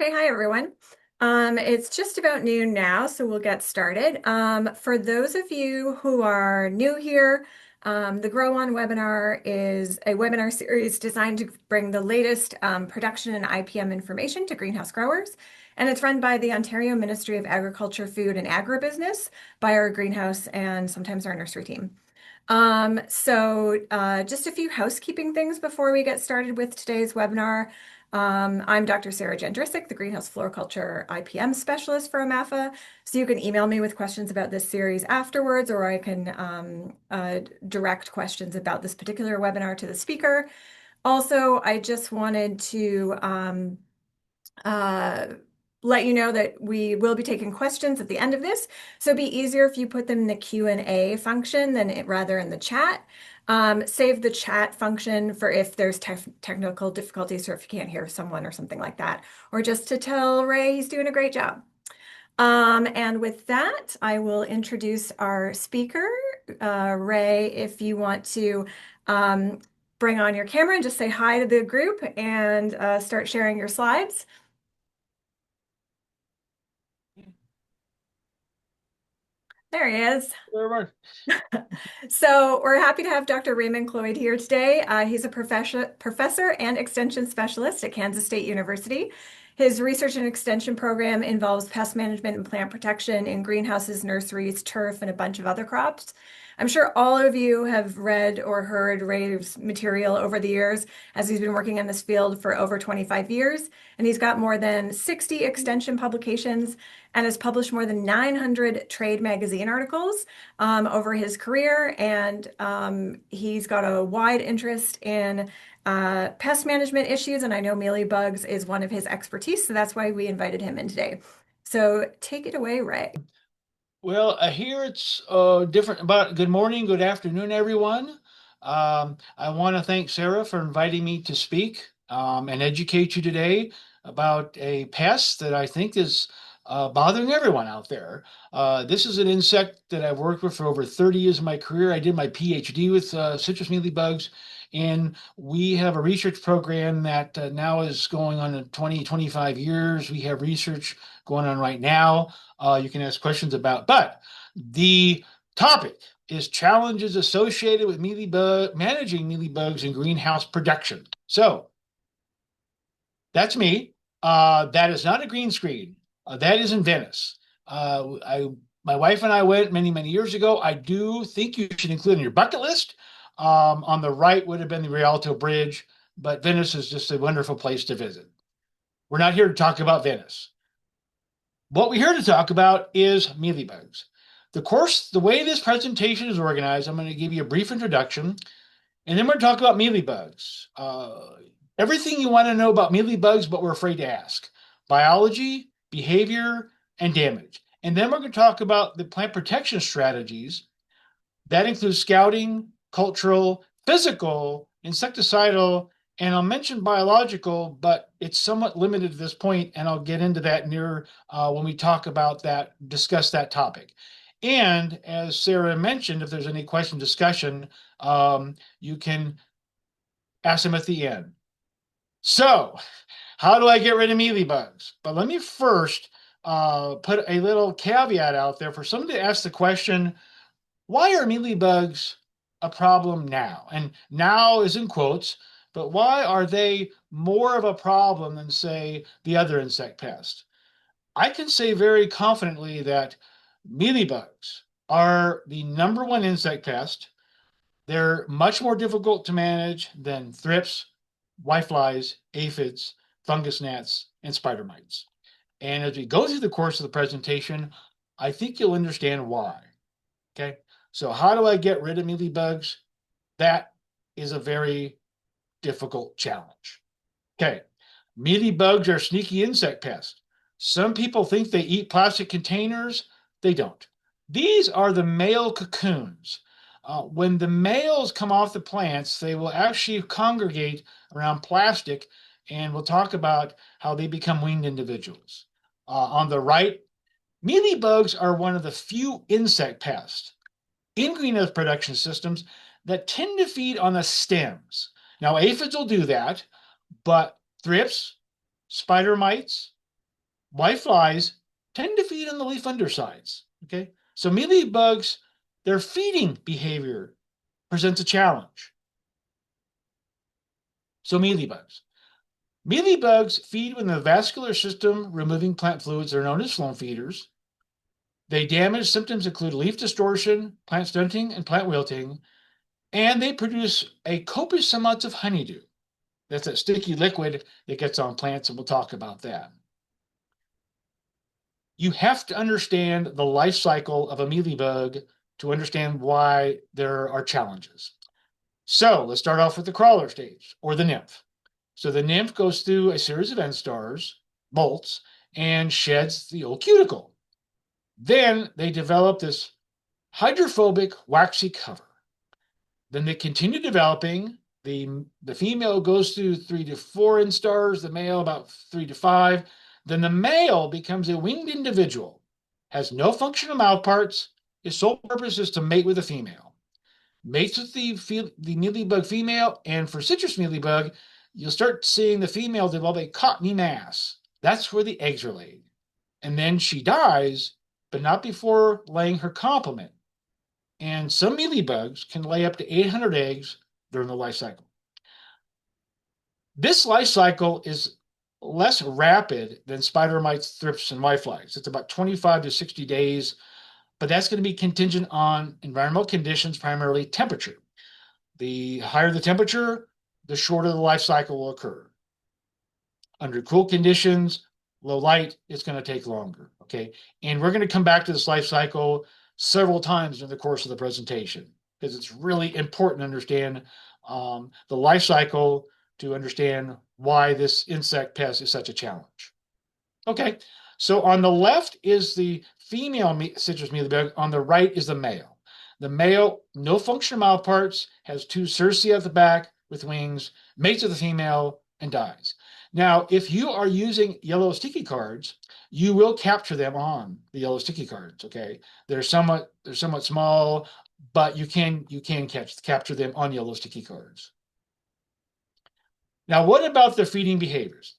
Okay, hi everyone. It's just about noon now, so we'll get started. For those of you who are new here, the GrowON webinar is a webinar series designed to bring the latest production and IPM information to greenhouse growers. And it's run by the Ontario Ministry of Agriculture, Food and Agribusiness by our greenhouse and sometimes our nursery team. Just a few housekeeping things before we get started with today's webinar. I'm Dr. Sarah Jendrisic, the Greenhouse Floriculture IPM Specialist for AMAFA. So you can email me with questions about this series afterwards, or I can direct questions about this particular webinar to the speaker. Also, I just wanted to uh, let you know that we will be taking questions at the end of this. So it'd be easier if you put them in the Q&A function rather in the chat. Save the chat function for if there's technical difficulties or if you can't hear someone or something like that, or just to tell Ray he's doing a great job. And with that, I will introduce our speaker. Ray, if you want to bring on your camera and just say hi to the group and start sharing your slides. There he is. Very much. So we're happy to have Dr. Raymond Cloyd here today. He's a professor and extension specialist at Kansas State University. His research and extension program involves pest management and plant protection in greenhouses, nurseries, turf, and a bunch of other crops. I'm sure all of you have read or heard Ray's material over the years, as he's been working in this field for over 25 years, and he's got more than 60 extension publications and has published more than 900 trade magazine articles over his career. And he's got a wide interest in pest management issues. And I know mealybugs is one of his expertise. So that's why we invited him in today. So take it away, Ray. Well, here it's different. But good morning, good afternoon, everyone. I want to thank Sarah for inviting me to speak and educate you today about a pest that I think is bothering everyone out there. This is an insect that I've worked with for over 30 years of my career. I did my PhD with citrus mealybugs, and we have a research program that now is going on in 20, 25 years. We have research going on right now you can ask questions about. But the topic is challenges associated with managing mealybugs in greenhouse production. So that's me. That is not a green screen. That is in Venice. My wife and I went many, many years ago. I do think you should include on your bucket list. On the right would have been the Rialto Bridge, but Venice is just a wonderful place to visit. We're not here to talk about Venice. What we're here to talk about is mealybugs. The way this presentation is organized, I'm going to give you a brief introduction, and then we're going to talk about mealybugs. Everything you want to know about mealybugs, but we're afraid to ask. Biology, behavior, and damage. And then we're going to talk about the plant protection strategies. That includes scouting, cultural, physical, insecticidal, and I'll mention biological, but it's somewhat limited at this point, and I'll get into that near when we talk about that, discuss that topic. And as Sarah mentioned, if there's any question discussion, you can ask them at the end. So, how do I get rid of mealybugs? But let me first put a little caveat out there for someone to ask the question, why are mealybugs a problem now? And now is in quotes, but why are they more of a problem than, say, the other insect pest? I can say very confidently that mealybugs are the number one insect pest. They're much more difficult to manage than thrips, whiteflies, aphids, fungus gnats, and spider mites. And as we go through the course of the presentation, I think you'll understand why. Okay, so how do I get rid of mealybugs? That is a very difficult challenge. Okay, mealybugs are sneaky insect pests. Some people think they eat plastic containers. They don't. These are the male cocoons. When the males come off the plants, they will actually congregate around plastic, and we'll talk about how they become winged individuals. On the right, mealybugs are one of the few insect pests in greenhouse production systems that tend to feed on the stems. Now, aphids will do that, but thrips, spider mites, Whiteflies tend to feed on the leaf undersides. Okay, so mealybugs, their feeding behavior presents a challenge. So mealybugs. Mealybugs feed within the vascular system, removing plant fluids. They're known as phloem feeders. They damage symptoms include leaf distortion, plant stunting, and plant wilting, and they produce a copious amounts of honeydew. That's that sticky liquid that gets on plants, and we'll talk about that. You have to understand the life cycle of a mealybug to understand why there are challenges. So let's start off with the crawler stage or the nymph. So the nymph goes through a series of end stars, molts, and sheds the old cuticle. Then they develop this hydrophobic waxy cover. Then they continue developing. The female goes through 3 to 4 instars, the male about 3 to 5. Then the male becomes a winged individual, has no functional mouthparts. His sole purpose is to mate with a female. Mates with the mealybug female, and for citrus mealybug, you'll start seeing the female develop a cottony mass. That's where the eggs are laid. And then she dies, but not before laying her complement. And some mealybugs can lay up to 800 eggs during the life cycle. This life cycle is less rapid than spider mites, thrips, and whiteflies. It's about 25 to 60 days, but that's going to be contingent on environmental conditions, primarily temperature. The higher the temperature, the shorter the life cycle will occur. Under cool conditions, low light, it's going to take longer. Okay. And we're going to come back to this life cycle several times during the course of the presentation because it's really important to understand the life cycle to understand why this insect pest is such a challenge. Okay. So on the left is the female citrus mealybug. On the right is the male. The male, no functional mouthparts, has 2 cerci at the back with wings, mates with the female, and dies. Now, if you are using yellow sticky cards, you will capture them on the yellow sticky cards. Okay, they're somewhat small, but you can capture them on yellow sticky cards. Now, what about their feeding behaviors?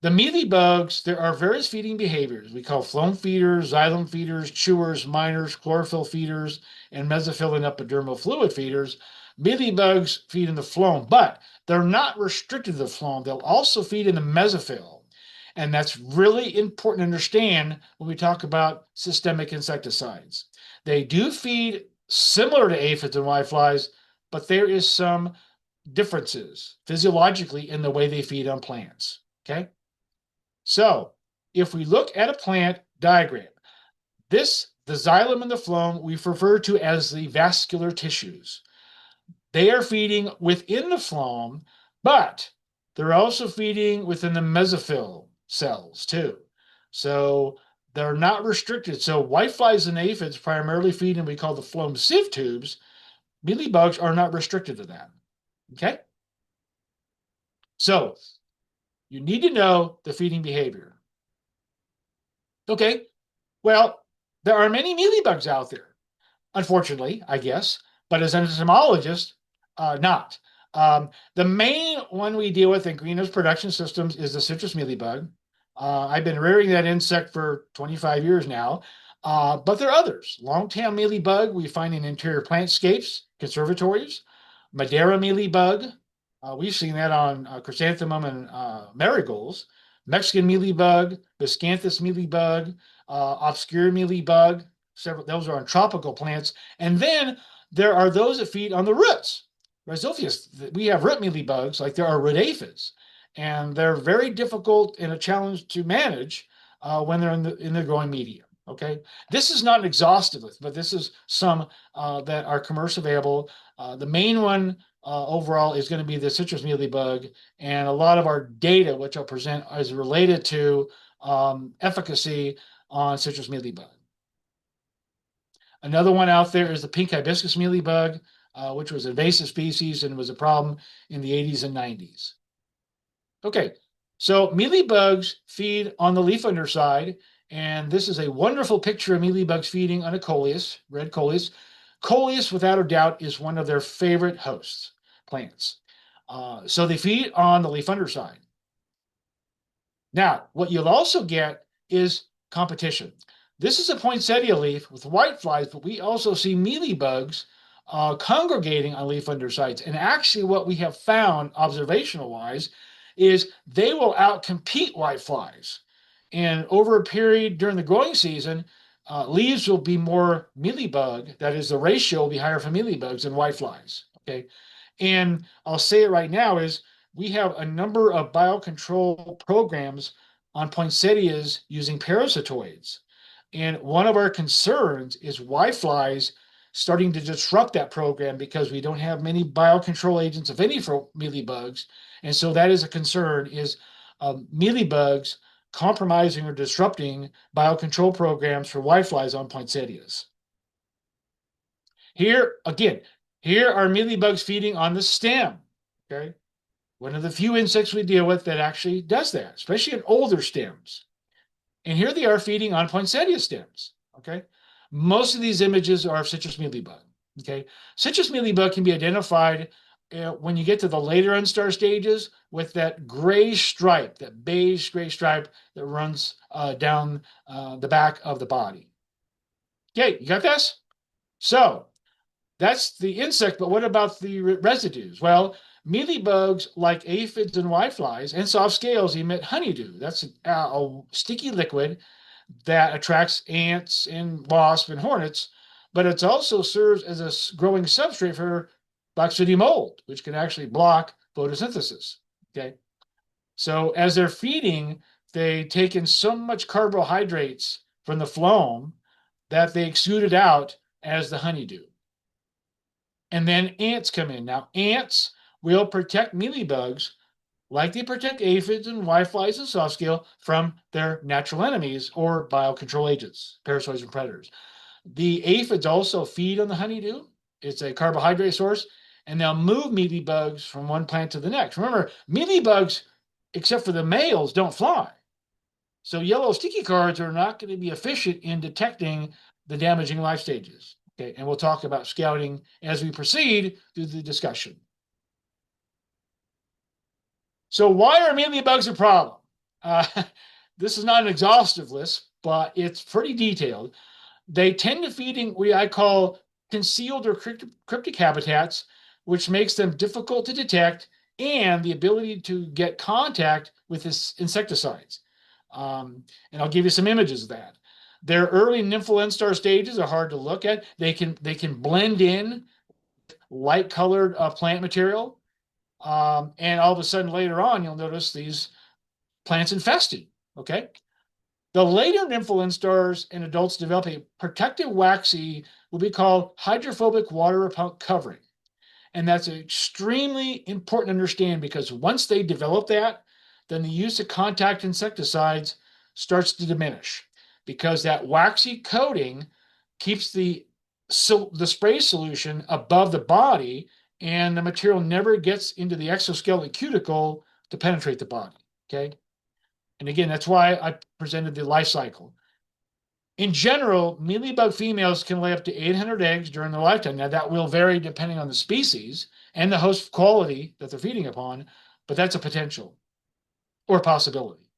The mealybugs, there are various feeding behaviors. We call phloem feeders, xylem feeders, chewers, miners, chlorophyll feeders, and mesophyll and epidermal fluid feeders. Mealybugs feed in the phloem, but they're not restricted to the phloem. They'll also feed in the mesophyll. And that's really important to understand when we talk about systemic insecticides. They do feed similar to aphids and whiteflies, but there is some differences physiologically in the way they feed on plants. Okay. So if we look at a plant diagram, the xylem and the phloem we refer to as the vascular tissues. They are feeding within the phloem, but they're also feeding within the mesophyll cells too. So they're not restricted. So whiteflies and aphids primarily feed in what we call the phloem sieve tubes. Mealybugs are not restricted to that. Okay? So you need to know the feeding behavior. Okay, well, there are many mealybugs out there, unfortunately, I guess, but as an entomologist, not. The main one we deal with in greenhouse production systems is the citrus mealybug. I've been rearing that insect for 25 years now, but there are others. Long-tail mealybug we find in interior plantscapes, conservatories. Madeira mealybug, we've seen that on chrysanthemum and marigolds. Mexican mealybug, Biscanthus mealybug, obscure mealybug. Several those are on tropical plants, and then there are those that feed on the roots. Rhizophius, we have root mealybugs, like there are root aphids, and they're very difficult and a challenge to manage when they're in the growing medium. Okay, this is not an exhaustive list, but this is some that are commercially available. The main one overall is going to be the citrus mealybug, and a lot of our data, which I'll present, is related to efficacy on citrus mealybug. Another one out there is the pink hibiscus mealybug, which was an invasive species and was a problem in the 80s and 90s. Okay, so mealybugs feed on the leaf underside, and this is a wonderful picture of mealybugs feeding on a coleus, red coleus. Coleus, without a doubt, is one of their favorite hosts, plants. So they feed on the leaf underside. Now, what you'll also get is competition. This is a poinsettia leaf with whiteflies, but we also see mealybugs congregating on leaf undersides. And actually, what we have found observational wise is they will outcompete whiteflies. And over a period during the growing season, leaves will be more mealybug. That is, the ratio will be higher for mealybugs than whiteflies. Okay. And I'll say it right now is we have a number of biocontrol programs on poinsettias using parasitoids. And one of our concerns is why flies starting to disrupt that program because we don't have many biocontrol agents, if any, for mealybugs. And so that is a concern is mealybugs compromising or disrupting biocontrol programs for whiteflies on poinsettias. Here, again, here are mealybugs feeding on the stem. Okay. One of the few insects we deal with that actually does that, especially in older stems. And here they are feeding on poinsettia stems. Okay. Most of these images are of citrus mealybug. Okay. Citrus mealybug can be identified when you get to the later unstar stages with that gray stripe, that beige gray stripe that runs down the back of the body. Okay. You got this? So that's the insect, but what about the residues? Well, mealybugs, like aphids and whiteflies and soft scales, emit honeydew. That's a sticky liquid that attracts ants and wasps and hornets, but it also serves as a growing substrate for black sooty mold, which can actually block photosynthesis. Okay, so as they're feeding, they take in so much carbohydrates from the phloem that they exude it out as the honeydew. And then ants come in. Now, ants will protect mealybugs like they protect aphids and whiteflies and soft scale from their natural enemies or biocontrol agents, parasitoids and predators. The aphids also feed on the honeydew. It's a carbohydrate source, and they'll move mealybugs from one plant to the next. Remember, mealybugs, except for the males, don't fly. So yellow sticky cards are not going to be efficient in detecting the damaging life stages. Okay, and we'll talk about scouting as we proceed through the discussion. So why are mealybugs a problem? Uh, this is not an exhaustive list, but it's pretty detailed. They tend to feed in what I call concealed or cryptic habitats, which makes them difficult to detect and the ability to get contact with this insecticides. And I'll give you some images of that. Their early nymphal instar stages are hard to look at. They can blend in light colored plant material, and all of a sudden later on you'll notice these plants infested. Okay, the later nymphal instars and adults develop a protective waxy, what we call hydrophobic water repellent covering. And that's extremely important to understand because once they develop that, then the use of contact insecticides starts to diminish because that waxy coating keeps the spray solution above the body and the material never gets into the exoskeleton cuticle to penetrate the body. Okay. And again, that's why I presented the life cycle. In general, mealybug females can lay up to 800 eggs during their lifetime. Now, that will vary depending on the species and the host quality that they're feeding upon, but that's a potential or possibility.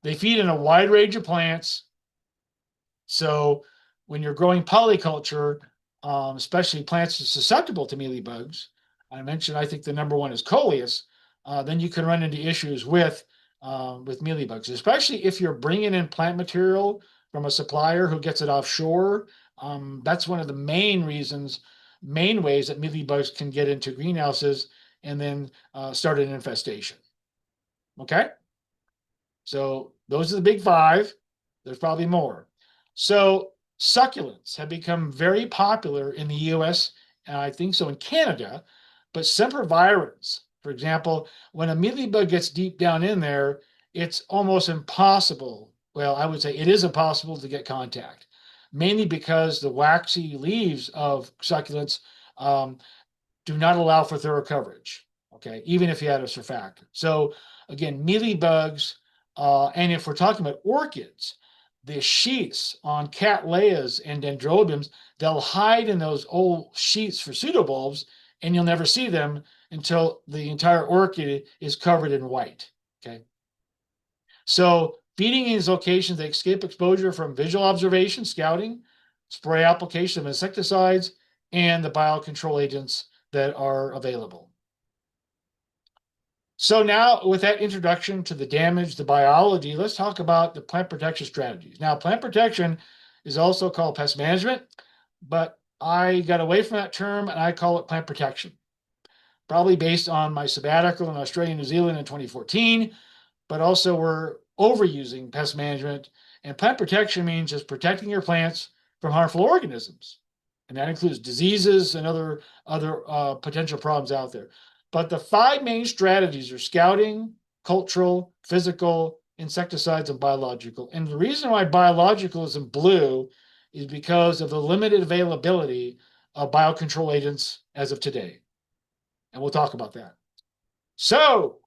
They feed in a wide range of plants. So when you're growing polyculture, especially plants susceptible to mealybugs, I mentioned I think the number one is coleus, then you can run into issues with mealybugs, especially if you're bringing in plant material from a supplier who gets it offshore. That's one of the main ways that mealybugs can get into greenhouses and then start an infestation. Okay, so those are the big five. There's probably more. So succulents have become very popular in the US, and I think so in Canada, but sempervirens, for example, when a mealybug gets deep down in there, it's almost impossible. Well, I would say it is impossible to get contact, mainly because the waxy leaves of succulents do not allow for thorough coverage. Okay, even if you had a surfactant. So again, mealybugs, and if we're talking about orchids, the sheaths on cattleyas and dendrobiums, they'll hide in those old sheaths for pseudobulbs, and you'll never see them until the entire orchid is covered in white. Okay, so Feeding in these locations, they escape exposure from visual observation, scouting, spray application of insecticides, and the biocontrol agents that are available. So now with that introduction to the damage, the biology, let's talk about the plant protection strategies. Now, plant protection is also called pest management, but I got away from that term and I call it plant protection, probably based on my sabbatical in Australia and New Zealand in 2014, but also we're overusing pest management. And plant protection means just protecting your plants from harmful organisms. And that includes diseases and other potential problems out there. But the five main strategies are scouting, cultural, physical, insecticides, and biological. And the reason why biological is in blue is because of the limited availability of biocontrol agents as of today. And we'll talk about that. So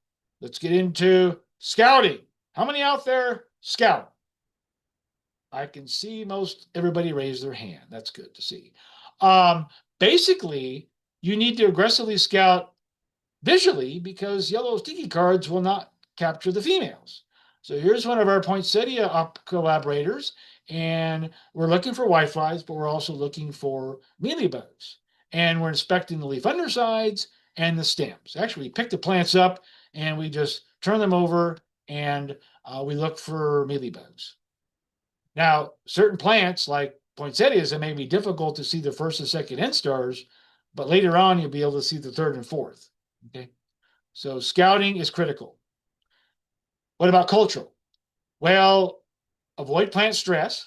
let's get into scouting. How many out there scout? I can see most everybody raise their hand. That's good to see. Um, Basically, you need to aggressively scout visually because yellow sticky cards will not capture the females. So here's one of our poinsettia collaborators, and we're looking for whiteflies, but we're also looking for mealybugs. And we're inspecting the leaf undersides and the stems. Actually, we pick the plants up and we just turn them over and we look for mealybugs. Now, certain plants like poinsettias, it may be difficult to see the first and second instars, but later on you'll be able to see the third and fourth. Okay, so scouting is critical. What about cultural? Well, avoid plant stress,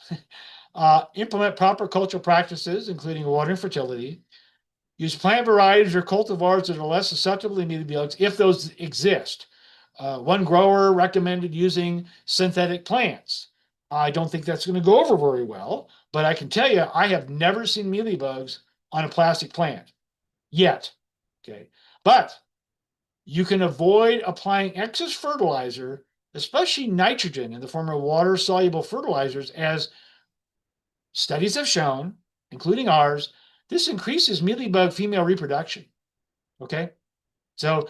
implement proper cultural practices, including water and fertility. Use plant varieties or cultivars that are less susceptible to mealybugs if those exist. One grower recommended using synthetic plants. I don't think that's going to go over very well, but I can tell you I have never seen mealybugs on a plastic plant yet. Okay, but you can avoid applying excess fertilizer, especially nitrogen in the form of water soluble fertilizers, as studies have shown, including ours. This increases mealybug female reproduction. Okay, so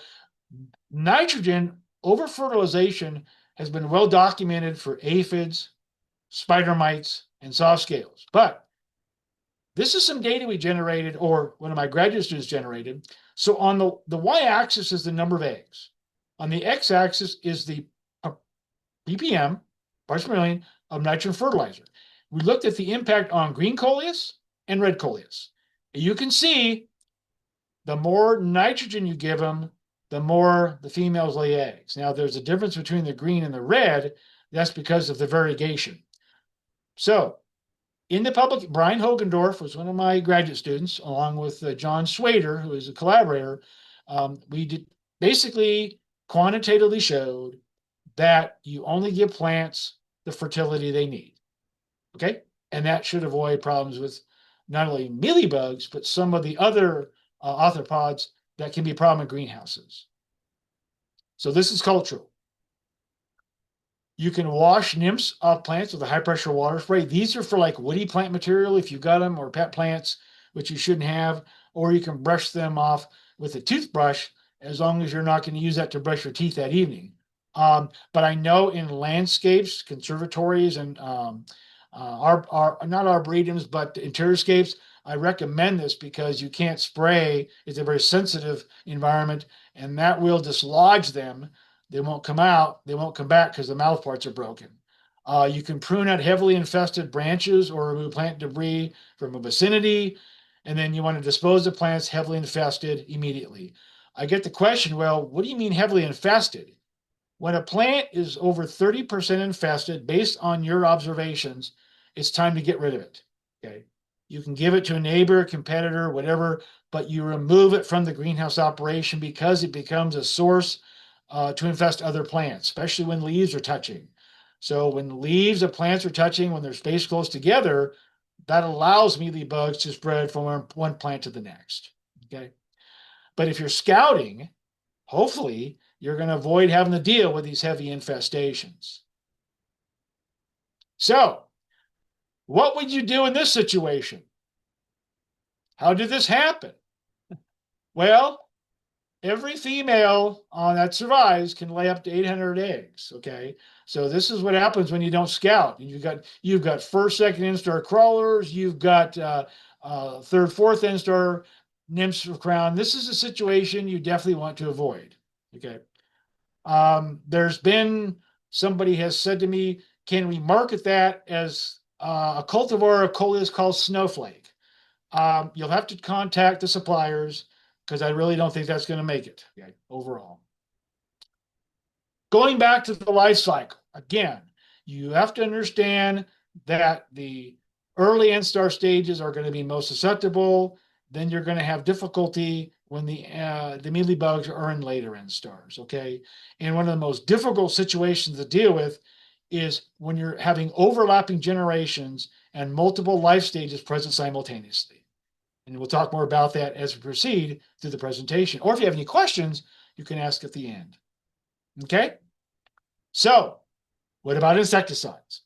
nitrogen over fertilization has been well documented for aphids, spider mites, and soft scales. But this is some data we generated, or one of my graduate students generated. So on the y-axis is the number of eggs. On the x-axis is the ppm, parts per million, of nitrogen fertilizer. We looked at the impact on green coleus and red coleus. You can see the more nitrogen you give them, the more the females lay eggs. Now, there's a difference between the green and the red. That's because of the variegation. So, in the public, Brian Hogendorf was one of my graduate students, along with John Swader, who is a collaborator. We did basically quantitatively showed that you only give plants the fertility they need. Okay? And that should avoid problems with not only mealybugs, but some of the other arthropods that can be a problem in greenhouses. So this is cultural. You can wash nymphs off plants with a high pressure water spray. These are for like woody plant material if you've got them, or pet plants, which you shouldn't have, or you can brush them off with a toothbrush as long as you're not going to use that to brush your teeth that evening. But I know in landscapes, conservatories, and our not arboretums, but interiorscapes, I recommend this because you can't spray. It's a very sensitive environment, and that will dislodge them. They won't come out. They won't come back because the mouth parts are broken. You can prune out heavily infested branches or remove plant debris from a vicinity, and then you want to dispose of plants heavily infested immediately. I get the question, well, what do you mean heavily infested? When a plant is over 30% infested, based on your observations, it's time to get rid of it. Okay. You can give it to a neighbor, competitor, whatever, but you remove it from the greenhouse operation because it becomes a source to infest other plants, especially when leaves are touching. So when leaves of plants are touching, when they're spaced close together, that allows mealybugs to spread from one plant to the next. Okay. But if you're scouting, hopefully you're going to avoid having to deal with these heavy infestations. So, what would you do in this situation? How did this happen? Well, every female that survives can lay up to 800 eggs. Okay, so this is what happens when you don't scout. You've got first, second instar crawlers. You've got third, fourth instar nymphs of crown. This is a situation you definitely want to avoid. Okay, there's been somebody has said to me, can we market that as a cultivar of coleus called snowflake? You'll have to contact the suppliers because I really don't think that's going to make it, okay, overall. Going back to the life cycle, again, you have to understand that the early instar stages are going to be most susceptible. Then you're going to have difficulty when the mealybugs are in later instars, okay? And one of the most difficult situations to deal with is when you're having overlapping generations and multiple life stages present simultaneously. And we'll talk more about that as we proceed through the presentation. Or if you have any questions, you can ask at the end. Okay? So, what about insecticides?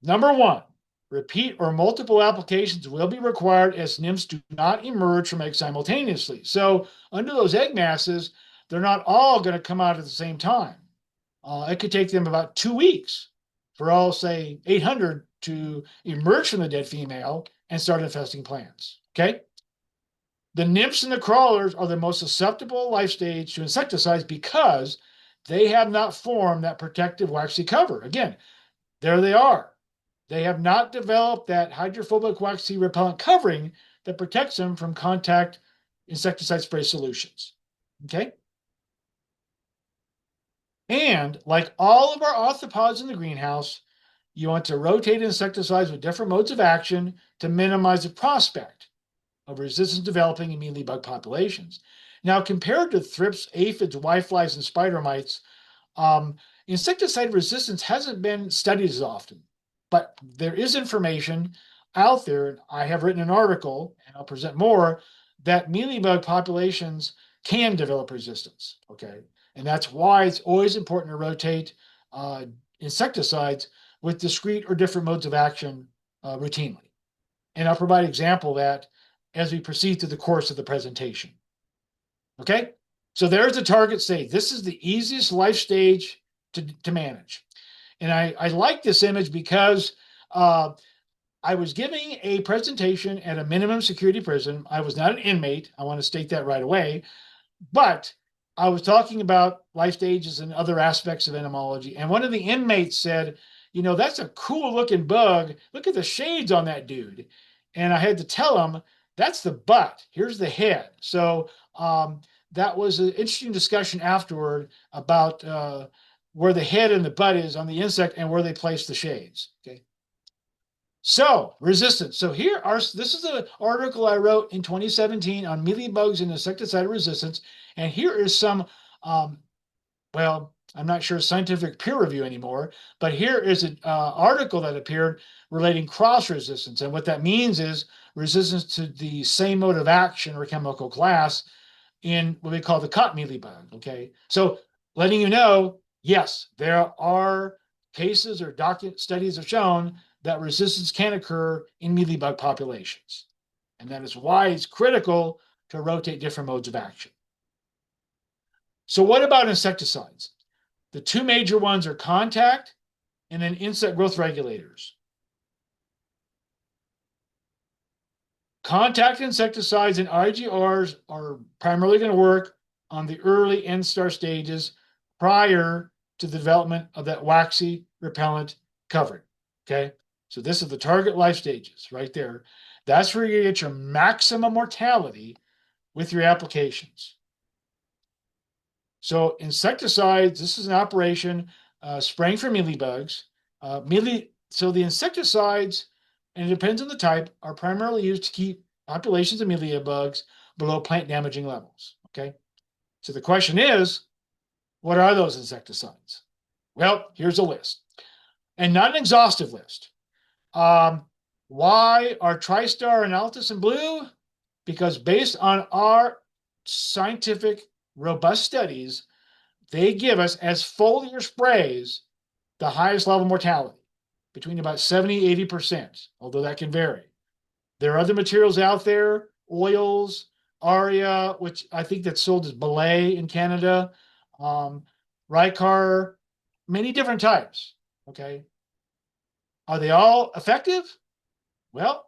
Number one, repeat or multiple applications will be required as nymphs do not emerge from eggs simultaneously. So, under those egg masses, they're not all going to come out at the same time. It could take them about 2 weeks for all, say, 800 to emerge from the dead female and start infesting plants. Okay? The nymphs and the crawlers are the most susceptible life stage to insecticides because they have not formed that protective waxy cover. Again, there they are. They have not developed that hydrophobic waxy repellent covering that protects them from contact insecticide spray solutions. Okay? And like all of our arthropods in the greenhouse, you want to rotate insecticides with different modes of action to minimize the prospect of resistance developing in mealybug populations. Now, compared to thrips, aphids, whiteflies, and spider mites, insecticide resistance hasn't been studied as often, but there is information out there. I have written an article, and I'll present more, that mealybug populations can develop resistance. Okay, and that's why it's always important to rotate uh, insecticides with discrete or different modes of action routinely. And I'll provide an example of that as we proceed through the course of the presentation. Okay, so there's the target stage. This is the easiest life stage to manage. And I like this image because I was giving a presentation at a minimum security prison. I was not an inmate. I want to state that right away. But I was talking about life stages and other aspects of entomology. And one of the inmates said, that's a cool looking bug. Look at the shades on that dude. And I had to tell him, that's the butt. Here's the head. So that was an interesting discussion afterward about where the head and the butt is on the insect and where they place the shades. Okay. So resistance. So this is an article I wrote in 2017 on mealybugs and insecticide resistance. And here is some, well, I'm not sure scientific peer review anymore, but here is an article that appeared relating cross resistance. And what that means is resistance to the same mode of action or chemical class in what we call the cotton mealybug. Okay. So letting you know, yes, there are cases or document studies have shown that resistance can occur in mealybug populations. And that is why it's critical to rotate different modes of action. So what about insecticides? The two major ones are contact and then insect growth regulators. Contact insecticides and IGRs are primarily going to work on the early instar stages prior to the development of that waxy repellent covering. Okay, so this is the target life stages right there. That's where you get your maximum mortality with your applications. So insecticides, this is an operation spraying for mealybugs. So the insecticides, and it depends on the type, are primarily used to keep populations of mealybugs below plant damaging levels. Okay, so the question is, what are those insecticides? Well, here's a list, and not an exhaustive list. Why are TriStar and Altus in blue? Because based on our scientific, robust studies, they give us, as foliar sprays, the highest level mortality, between about 70-80%, although that can vary. There are other materials out there, oils, Aria, which I think that's sold as Belay in Canada, um, Rycar, many different types. Okay. Are they all effective? Well,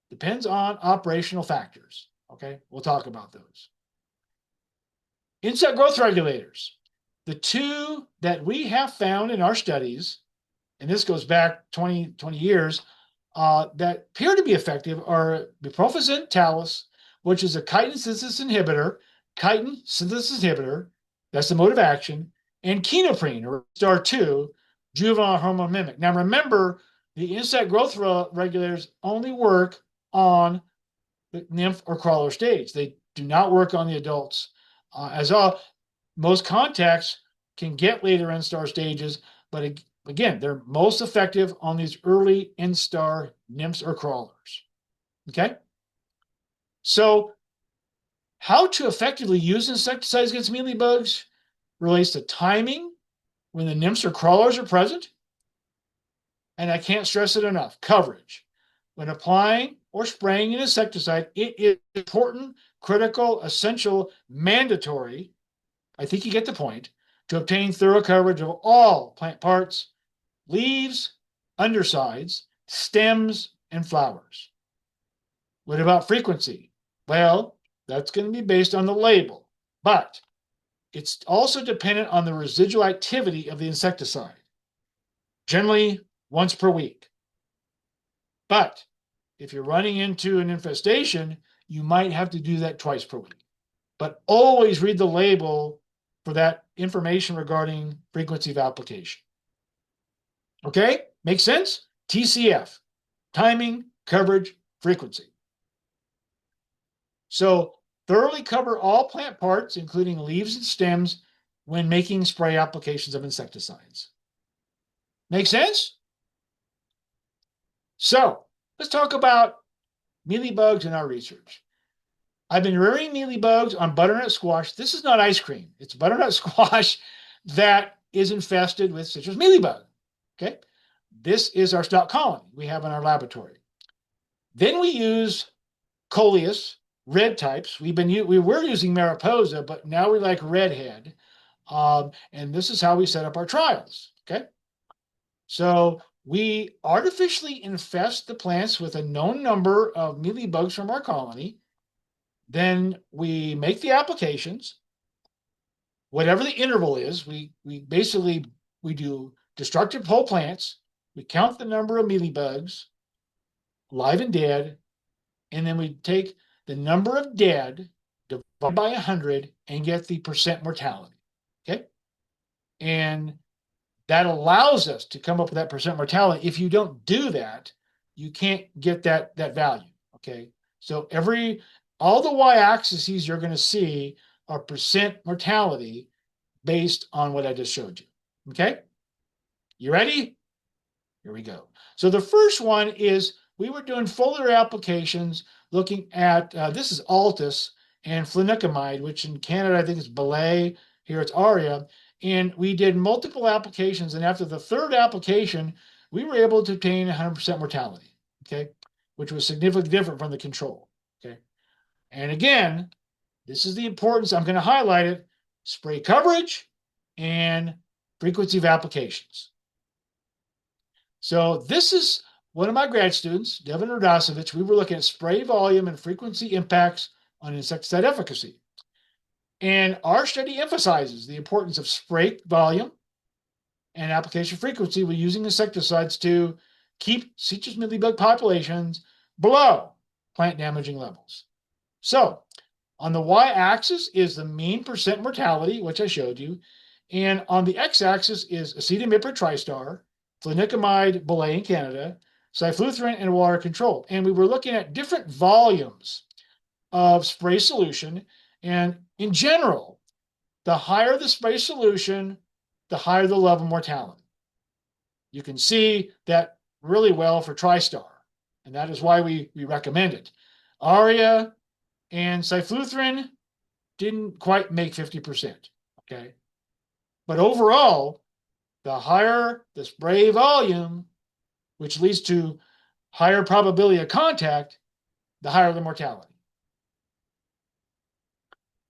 depends on operational factors. Okay. We'll talk about those. Insect growth regulators. The two that we have found in our studies, and this goes back 20 years, that appear to be effective are buprofezin talus, which is a chitin synthesis inhibitor, that's the mode of action, and kinoprene, or STAR2, juvenile hormone mimic. Now remember, the insect growth regulators only work on the nymph or crawler stage. They do not work on the adults. As all most contacts can get later instar stages, but again, they're most effective on these early instar nymphs or crawlers. Okay? So, how to effectively use insecticides against mealybugs relates to timing when the nymphs or crawlers are present. And I can't stress it enough, coverage. When applying or spraying an insecticide, it is important, critical, essential, mandatory, I think you get the point, to obtain thorough coverage of all plant parts, leaves, undersides, stems, and flowers. What about frequency? Well, that's going to be based on the label, but it's also dependent on the residual activity of the insecticide, generally once per week. But if you're running into an infestation, you might have to do that twice per week. But always read the label for that information regarding frequency of application. Okay? Make sense? TCF, timing, coverage, frequency. So thoroughly cover all plant parts, including leaves and stems, when making spray applications of insecticides. Make sense? So let's talk about mealybugs in our research. I've been rearing mealybugs on butternut squash. This is not ice cream. It's butternut squash that is infested with citrus mealybug. Okay? This is our stock colony we have in our laboratory. Then we use coleus, red types. We were using mariposa, but now we like redhead. And this is how we set up our trials. Okay? So we artificially infest the plants with a known number of mealybugs from our colony. Then we make the applications, whatever the interval is. We basically we do destructive whole plants. We count the number of mealybugs, live and dead, and then we take the number of dead divided by 100 and get the percent mortality. Okay, and that allows us to come up with that percent mortality. If you don't do that, you can't get that value. Okay, so all the y-axes you're going to see are percent mortality based on what I just showed you. Okay, you ready? Here we go. So the first one is we were doing foliar applications looking at this is altus and flunicamide, which in Canada I think is Belay. Here it's Aria. And we did multiple applications, and after the third application, we were able to obtain 100% mortality, okay, which was significantly different from the control, okay. And again, this is the importance, I'm going to highlight it, spray coverage and frequency of applications. So this is one of my grad students, Devin Radosevich. We were looking at spray volume and frequency impacts on insecticide efficacy. And our study emphasizes the importance of spray volume and application frequency with using insecticides to keep citrus mealybug populations below plant damaging levels. So on the y-axis is the mean percent mortality, which I showed you. And on the x-axis is acetamiprid tristar, flunicamide Belay in Canada, cyfluthrine, and water control. And we were looking at different volumes of spray solution. And in general, the higher the spray solution, the higher the level of mortality. You can see that really well for tristar, and that is why we recommend it. Aria and cyfluthrine didn't quite make 50%, okay? But overall, the higher the spray volume, which leads to higher probability of contact, the higher the mortality.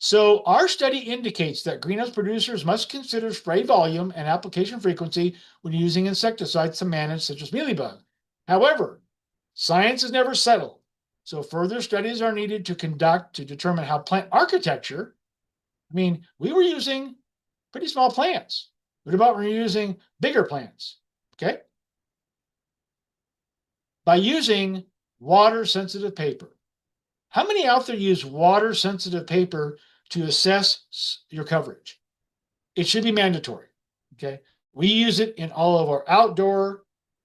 So our study indicates that greenhouse producers must consider spray volume and application frequency when using insecticides to manage citrus mealybug. However, science is never settled, so further studies are needed to conduct to determine how plant architecture. I mean, we were using pretty small plants. What about when you're using bigger plants? Okay. By using water sensitive paper. How many out there use water sensitive paper to assess your coverage? It should be mandatory. Okay. We use it in all of our outdoor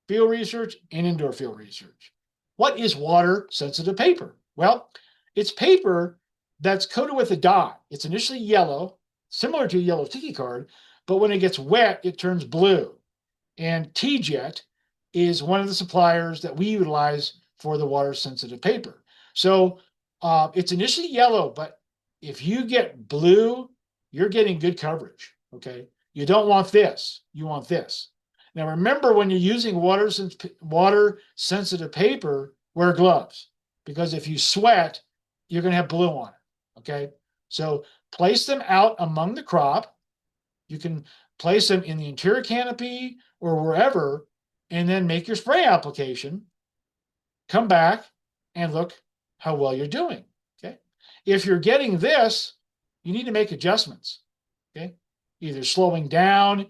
field research and indoor field research. What is water sensitive paper? Well, it's paper that's coated with a dye. It's initially yellow, similar to a yellow tiki card, but when it gets wet, it turns blue. And T-Jet is one of the suppliers that we utilize for the water sensitive paper. So it's initially yellow, but if you get blue, you're getting good coverage. Okay. You don't want this. You want this. Now, remember when you're using water sensitive paper, wear gloves because if you sweat, you're going to have blue on it. Okay. So place them out among the crop. You can place them in the interior canopy or wherever, and then make your spray application. Come back and look how well you're doing. Okay. If you're getting this, you need to make adjustments. Okay. Either slowing down,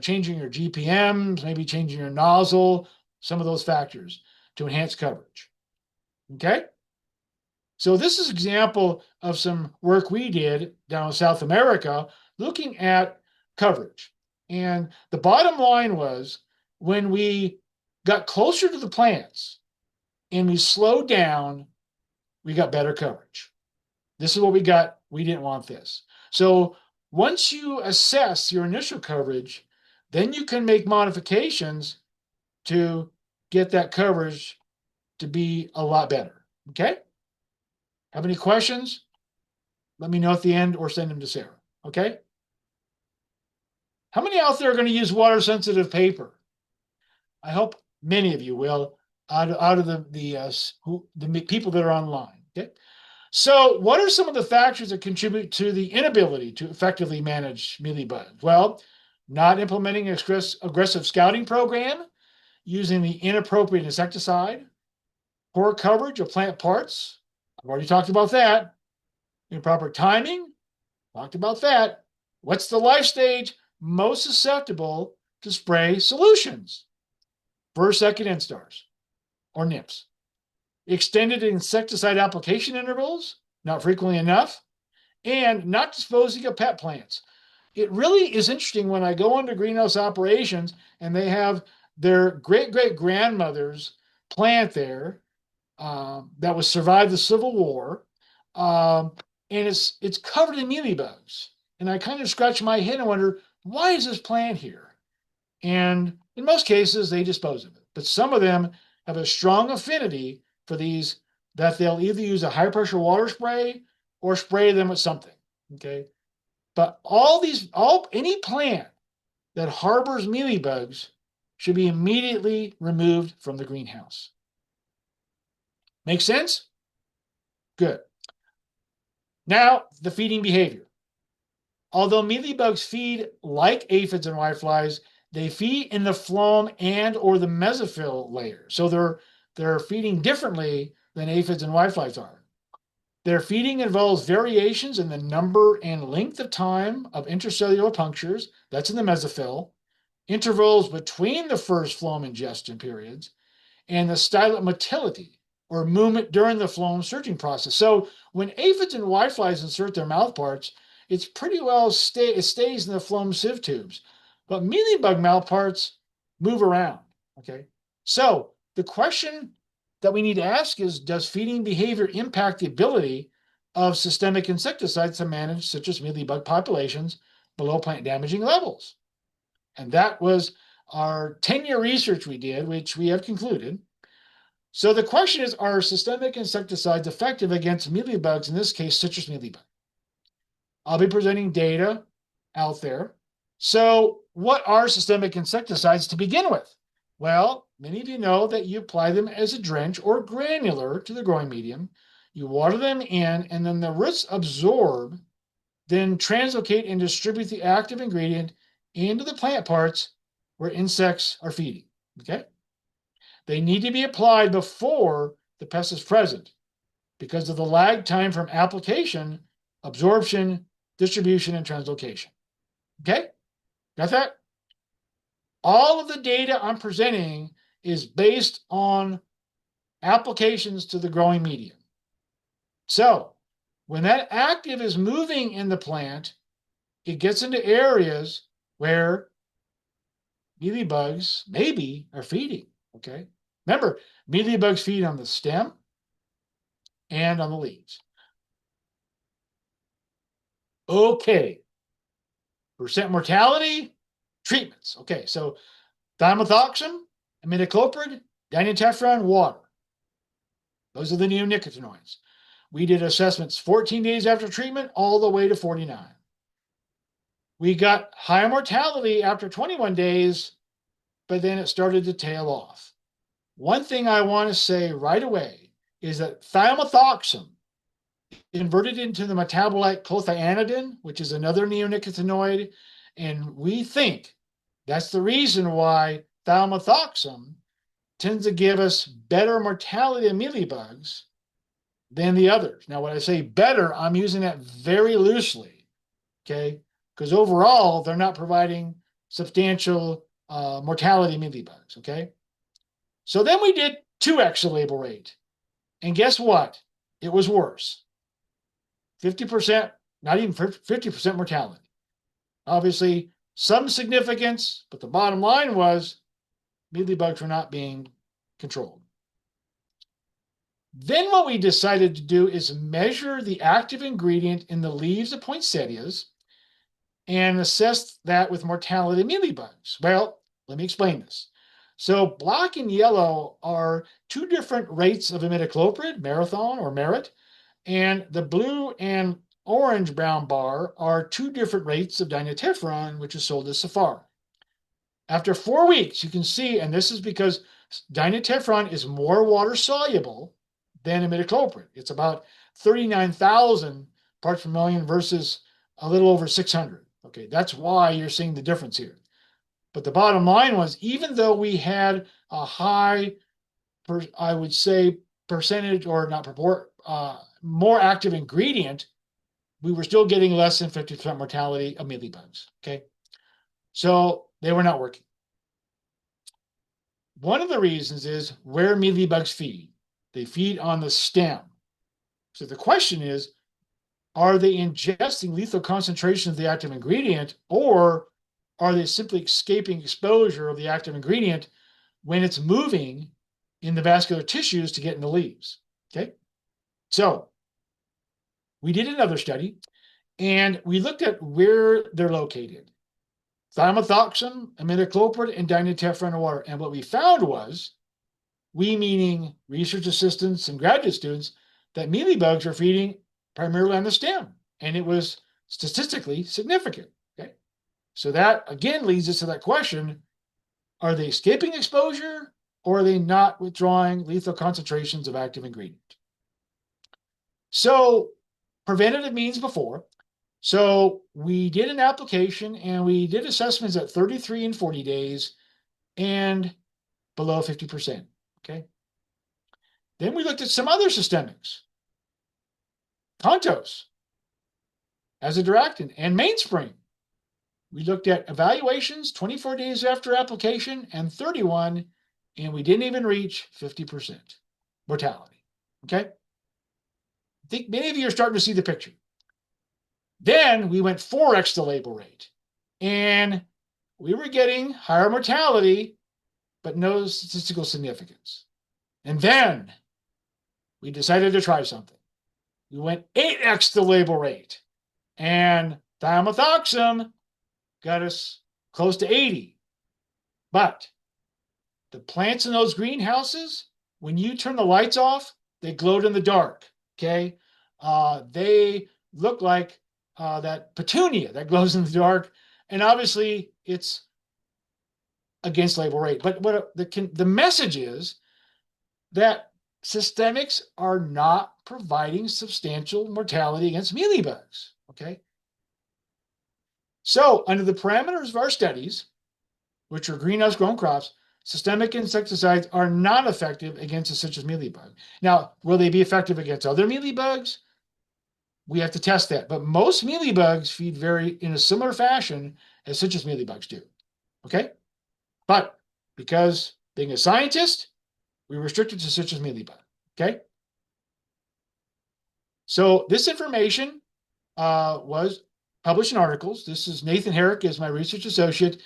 changing your GPMs, maybe changing your nozzle, some of those factors to enhance coverage. Okay. So this is an example of some work we did down in South America looking at coverage. And the bottom line was when we got closer to the plants and we slowed down, we got better coverage. This is what we got. We didn't want this. So once you assess your initial coverage, then you can make modifications to get that coverage to be a lot better. Okay? Have any questions? Let me know at the end or send them to Sarah. Okay? How many out there are going to use water sensitive paper? I hope many of you will out of the people that are online. Okay? So, what are some of the factors that contribute to the inability to effectively manage mealybugs? Well, not implementing an aggressive scouting program, using the inappropriate insecticide, poor coverage of plant parts. I've already talked about that. Improper timing, talked about that. What's the life stage most susceptible to spray solutions? First, second instars or NIPS. Extended insecticide application intervals, not frequently enough, and not disposing of pet plants. It really is interesting when I go into greenhouse operations and they have their great great grandmother's plant there that was survived the Civil War, and it's covered in mealybugs. And I kind of scratch my head and wonder why is this plant here? And in most cases, they dispose of it. But some of them have a strong affinity for these that they'll either use a high pressure water spray or spray them with something. Okay. But any plant that harbors mealybugs should be immediately removed from the greenhouse. Make sense? Good. Now, the feeding behavior. Although mealybugs feed like aphids and whiteflies, they feed in the phloem and or the mesophyll layer. So they're feeding differently than aphids and whiteflies are. Their feeding involves variations in the number and length of time of intracellular punctures, that's in the mesophyll, intervals between the first phloem ingestion periods, and the stylet motility, or movement during the phloem searching process. So when aphids and whiteflies insert their mouth parts, it's pretty well it stays in the phloem sieve tubes. But mealybug mouth parts move around. Okay. So the question that we need to ask is, does feeding behavior impact the ability of systemic insecticides to manage citrus mealybug populations below plant damaging levels? And that was our 10-year research we did, which we have concluded. So the question is, are systemic insecticides effective against mealybugs, in this case, citrus mealybug? I'll be presenting data out there. So what are systemic insecticides to begin with? Well, many of you know that you apply them as a drench or granular to the growing medium. You water them in, and then the roots absorb then translocate and distribute the active ingredient into the plant parts where insects are feeding. Okay? They need to be applied before the pest is present because of the lag time from application, absorption, distribution, and translocation. Okay? Got that? All of the data I'm presenting is based on applications to the growing medium. So when that active is moving in the plant, it gets into areas where mealybugs maybe are feeding. Okay. Remember, mealybugs feed on the stem and on the leaves. Okay. Percent mortality, treatments. Okay. So thiamethoxam, imidacloprid, dimetefron, water. Those are the neonicotinoids. We did assessments 14 days after treatment all the way to 49. We got high mortality after 21 days, but then it started to tail off. One thing I want to say right away is that thiamethoxam converted into the metabolite clothianidin, which is another neonicotinoid, and we think that's the reason why thiamethoxam tends to give us better mortality of mealybugs than the others. Now, when I say better, I'm using that very loosely, okay? Because overall, they're not providing substantial mortality of mealybugs, okay? So then we did 2x the label rate. And guess what? It was worse. 50%, not even 50% mortality. Obviously, some significance, but the bottom line was mealybugs were not being controlled. Then what we decided to do is measure the active ingredient in the leaves of poinsettias and assess that with mortality of mealybugs. Well, let me explain this. So black and yellow are two different rates of imidacloprid, marathon or merit, and the blue and orange brown bar are two different rates of dimetefron, which is sold as Safari. After 4 weeks, you can see, and this is because dimetefron is more water soluble than imidacloprid. It's about 39,000 parts per million versus a little over 600. Okay, that's why you're seeing the difference here. But the bottom line was, even though we had a high, I would say, percentage or not purport, more active ingredient, we were still getting less than 50% mortality of mealybugs. Okay, so they were not working. One of the reasons is where mealybugs feed. They feed on the stem. So the question is, are they ingesting lethal concentration of the active ingredient, or are they simply escaping exposure of the active ingredient when it's moving in the vascular tissues to get in the leaves? Okay, so we did another study and we looked at where they're located. Thiamethoxam, imidacloprid, and dimetefron water. And what we found was, we meaning research assistants and graduate students, that mealybugs are feeding primarily on the stem. And it was statistically significant. Okay, so that again leads us to that question: are they escaping exposure, or are they not withdrawing lethal concentrations of active ingredient? So preventative means before. So we did an application and we did assessments at 33 and 40 days and below 50%. Okay. Then we looked at some other systemics. Contos as a duractant and mainspring. We looked at evaluations 24 days after application and 31, and we didn't even reach 50% mortality. Okay. I think many of you are starting to see the picture. Then we went 4x the label rate, and we were getting higher mortality, but no statistical significance. And then we decided to try something. We went 8x the label rate, and thiamethoxam got us close to 80. But the plants in those greenhouses, when you turn the lights off, they glowed in the dark. Okay, they look like that petunia that glows in the dark, and obviously it's against label rate. But what the message is that systemics are not providing substantial mortality against mealybugs. Okay, So, under the parameters of our studies, which are greenhouse grown crops, systemic insecticides are not effective against the citrus mealybug. Now, will they be effective against other mealybugs? We have to test that. But most mealybugs feed in a similar fashion as citrus mealybugs do. Okay? But because being a scientist, we restrict it to citrus mealybug. Okay? So this information was published in articles. This is Nathan Herrick is my research associate.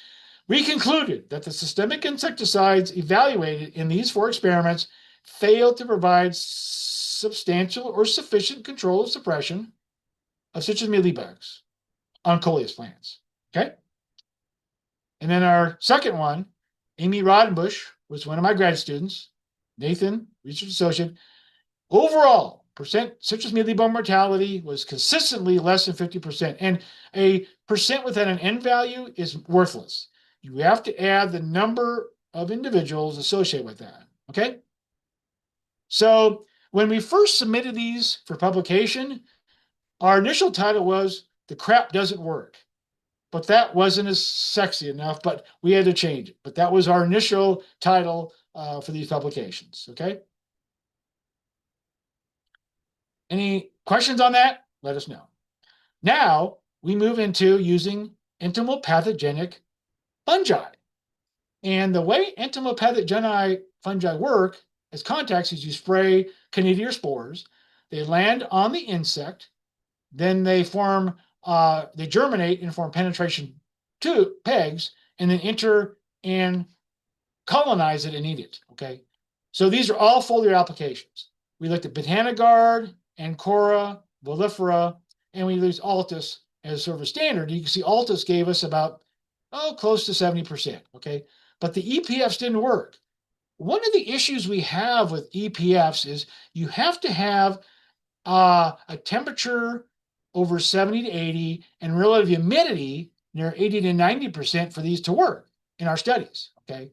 We concluded that the systemic insecticides evaluated in these 4 experiments failed to provide substantial or sufficient control of suppression of citrus mealybugs on coleus plants. Okay? And then our second one, Amy Rodenbush, was one of my grad students, Nathan, research associate. Overall, percent citrus mealybug mortality was consistently less than 50%. And a percent without an N value is worthless. You have to add the number of individuals associated with that. Okay? So when we first submitted these for publication, our initial title was The Crap Doesn't Work. But that wasn't as sexy enough, but we had to change it. But that was our initial title for these publications. Okay? Any questions on that? Let us know. Now we move into using entomopathogenic fungi. And the way entomopathogenic fungi work as contacts is you spray Canidia spores, they land on the insect, then they germinate and form penetration pegs, and then enter and colonize it and eat it. Okay, so these are all foliar applications. We looked at Botanigard, Ancora, Volifera, and we used Altus as sort of a standard. You can see Altus gave us about close to 70%. Okay, but the EPFs didn't work. One of the issues we have with EPFs is you have to have a temperature over 70 to 80 and relative humidity near 80 to 90% for these to work in our studies. Okay,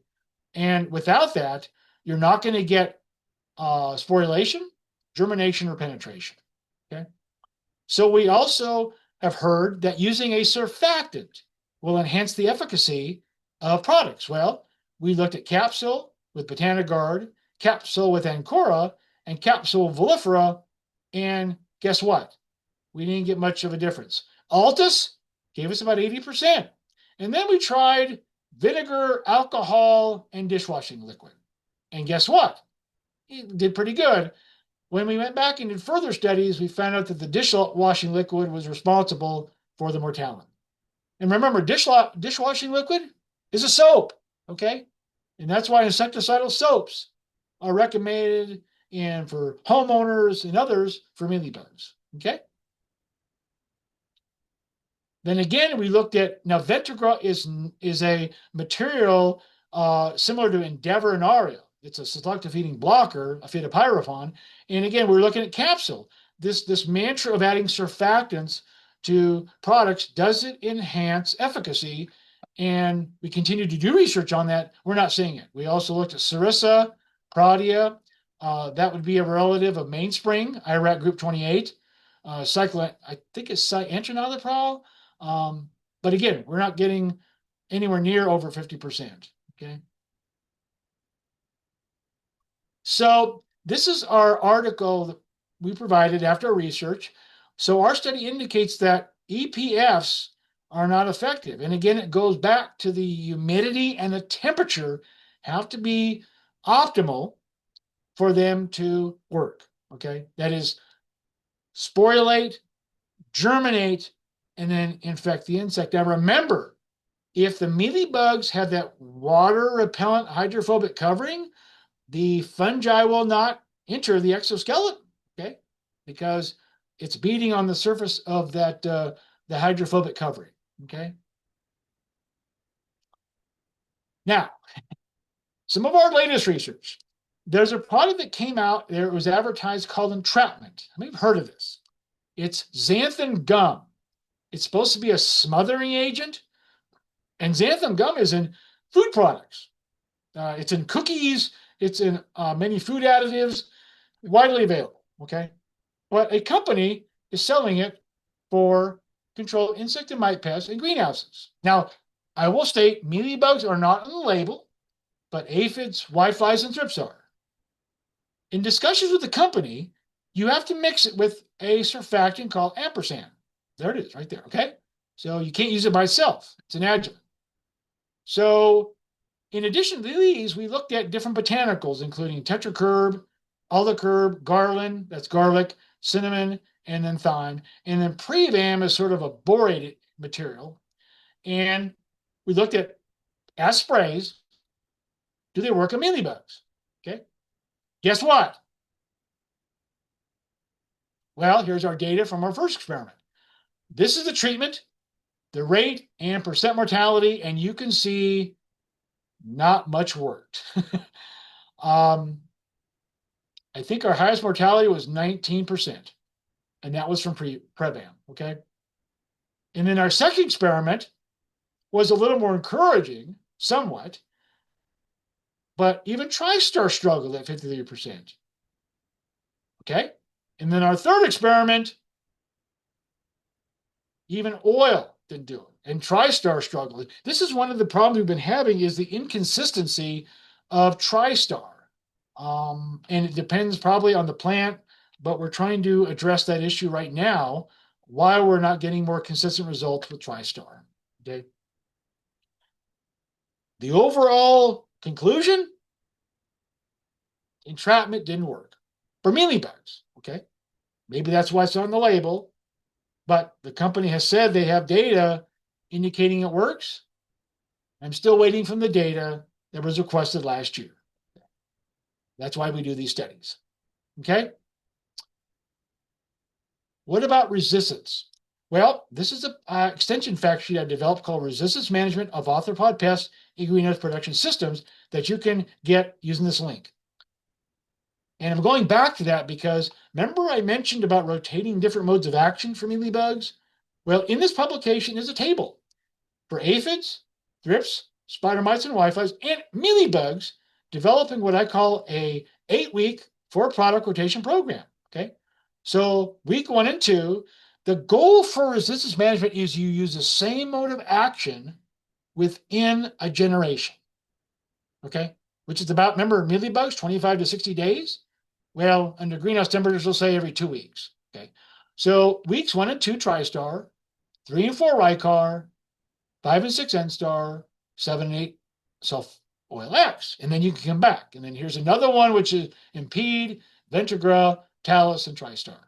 and without that, you're not going to get sporulation, germination, or penetration. Okay, so we also have heard that using a surfactant will enhance the efficacy of products. Well, we looked at Capsule with Botanigard, Capsule with Ancora, and Capsule Volifera, and guess what? We didn't get much of a difference. Altus gave us about 80%. And then we tried vinegar, alcohol, and dishwashing liquid. And guess what? It did pretty good. When we went back and did further studies, we found out that the dishwashing liquid was responsible for the mortality. And remember, dishwashing liquid is a soap, okay? And that's why insecticidal soaps are recommended for homeowners and others for mealybugs, okay? Then again, we looked at, now Ventrigra is a material similar to Endeavor and Aria. It's a selective heating blocker, a fitopyrophon. And again, we're looking at Capsule. This mantra of adding surfactants to products, does it enhance efficacy? And we continue to do research on that. We're not seeing it. We also looked at Sarissa, Protea. That would be a relative of mainspring, IRAC group 28. I think it's cyantraniliprole. But again, we're not getting anywhere near over 50%. Okay. So this is our article that we provided after our research. So our study indicates that EPFs are not effective. And again, it goes back to the humidity and the temperature have to be optimal for them to work. Okay. That is sporulate, germinate, and then infect the insect. Now remember, if the mealybugs have that water repellent hydrophobic covering, the fungi will not enter the exoskeleton, okay? Because it's beating on the surface of that the hydrophobic covering, okay? Now, some of our latest research. There's a product that came out there, it was advertised called entrapment. I may have heard of this. It's xanthan gum. It's supposed to be a smothering agent, and xanthan gum is in food products. It's in cookies. It's in many food additives, widely available. Okay, but a company is selling it for control insect and mite pests in greenhouses. Now, I will state mealybugs are not on the label, but aphids, whiteflies, and thrips are. In discussions with the company, you have to mix it with a surfactant called ampersand. There it is, right there, okay? So you can't use it by itself. It's an adjuvant. So in addition to these, we looked at different botanicals, including tetracurb, ulicurb, garland, that's garlic, cinnamon, and then thyme. And then prevam is sort of a borated material. And we looked at, as sprays, do they work on mealybugs? Okay. Guess what? Well, here's our data from our first experiment. This is the treatment, the rate, and percent mortality, and you can see not much worked. I think our highest mortality was 19%, and that was from Prevam, okay? And then our second experiment was a little more encouraging, somewhat, but even TriStar struggled at 53%, okay? And then our third experiment, even oil didn't do it, and TriStar struggled. This is one of the problems we've been having is the inconsistency of TriStar. And it depends probably on the plant, but we're trying to address that issue right now why we're not getting more consistent results with TriStar. Okay. The overall conclusion, entrapment didn't work for mealybugs. Okay. Maybe that's why it's on the label, but the company has said they have data indicating it works. I'm still waiting from the data that was requested last year. That's why we do these studies. Okay. What about resistance? Well, this is an extension fact sheet I developed called Resistance Management of Arthropod Pests in Greenhouse Production Systems that you can get using this link. And I'm going back to that because remember I mentioned about rotating different modes of action for mealybugs? Well, in this publication is a table for aphids, thrips, spider mites, and whiteflies, and mealybugs developing what I call a 8-week 4-product rotation program. Okay. So week 1 and 2, the goal for resistance management is you use the same mode of action within a generation. Okay. Which is about, remember, mealybugs, 25 to 60 days. Well, under greenhouse temperatures, we'll say every 2 weeks. Okay. So weeks 1 and 2, TriStar, 3 and 4, Rycar, 5 and 6, N-Star, 7 and 8, Sulf Oil X. And then you can come back. And then here's another one, which is Impede, Ventrigra, Talus, and TriStar.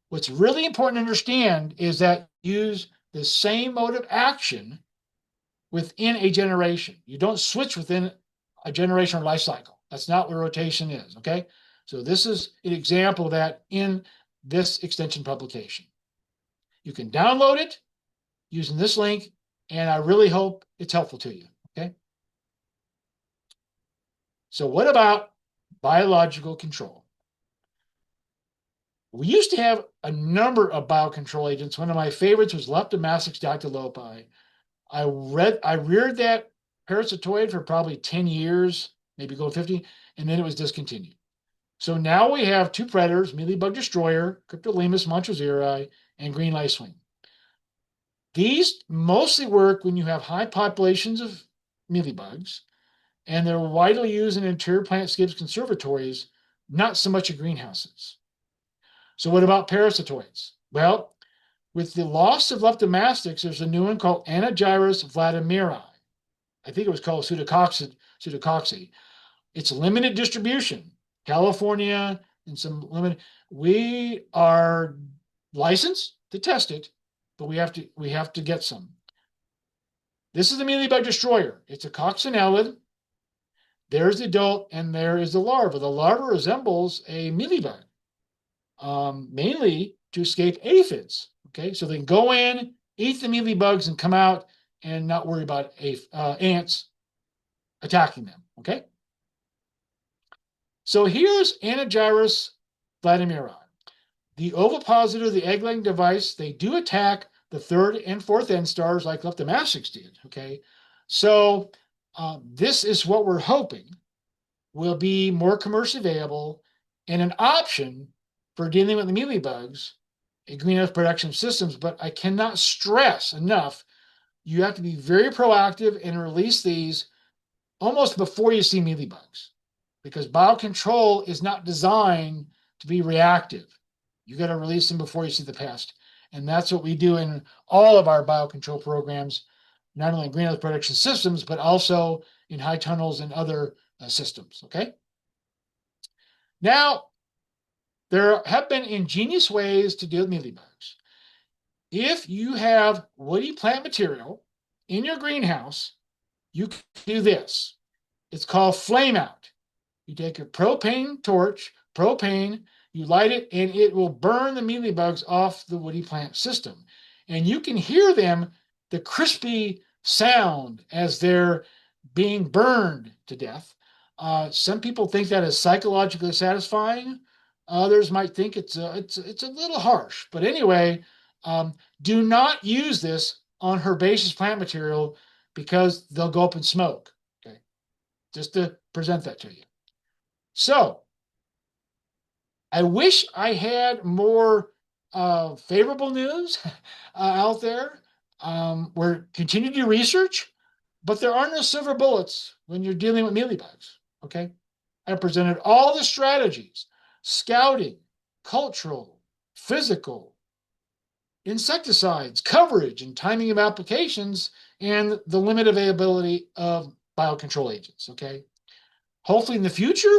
What's really important to understand is that use the same mode of action within a generation. You don't switch within a generation or life cycle. That's not what rotation is, okay? So this is an example of that in this extension publication. You can download it using this link, and I really hope it's helpful to you, okay? So what about biological control? We used to have a number of biocontrol agents. One of my favorites was Leptomastix dactylopi. I reared that parasitoid for probably 10 years, maybe go 50, and then it was discontinued. So now we have 2 predators, Mealybug Destroyer, Cryptolemus montroseri, and green lacewing. These mostly work when you have high populations of mealybugs, and they're widely used in interior plantscapes conservatories, not so much in greenhouses. So what about parasitoids? Well, with the loss of Leptomastix, there's a new one called Anagyrus vladimiri. I think it was called pseudococcus. It's limited distribution. California and some limited. We are licensed to test it, but we have to get some. This is the mealybug destroyer. It's a coccinellid. There's the adult, and there is the larva. The larva resembles a mealybug, mainly to escape aphids. Okay, so they can go in, eat the mealybugs, and come out and not worry about ants attacking them. Okay, so here's Anagyrus vladimiri. The ovipositor, the egg-laying device, they do attack the 3rd and 4th end stars like Leptomastix did. Okay, so this is what we're hoping will be more commercially available and an option for dealing with the mealybugs greenhouse production systems, but I cannot stress enough, you have to be very proactive and release these almost before you see mealybugs, because biocontrol is not designed to be reactive. You got to release them before you see the pest. And that's what we do in all of our biocontrol programs, not only in greenhouse production systems, but also in high tunnels and other systems. Okay. Now, there have been ingenious ways to deal with mealybugs. If you have woody plant material in your greenhouse, you can do this. It's called flame out. You take a propane torch, propane, you light it, and it will burn the mealybugs off the woody plant system. And you can hear them, the crispy sound as they're being burned to death. Some people think that is psychologically satisfying. Others might think it's a little harsh. But anyway, do not use this on herbaceous plant material because they'll go up in smoke. Okay, just to present that to you. So I wish I had more favorable news out there. We're continuing to do research, but there are no silver bullets when you're dealing with mealybugs. Okay, I presented all the strategies: scouting, cultural, physical, insecticides, coverage, and timing of applications, and the limited availability of biocontrol agents. Okay, hopefully in the future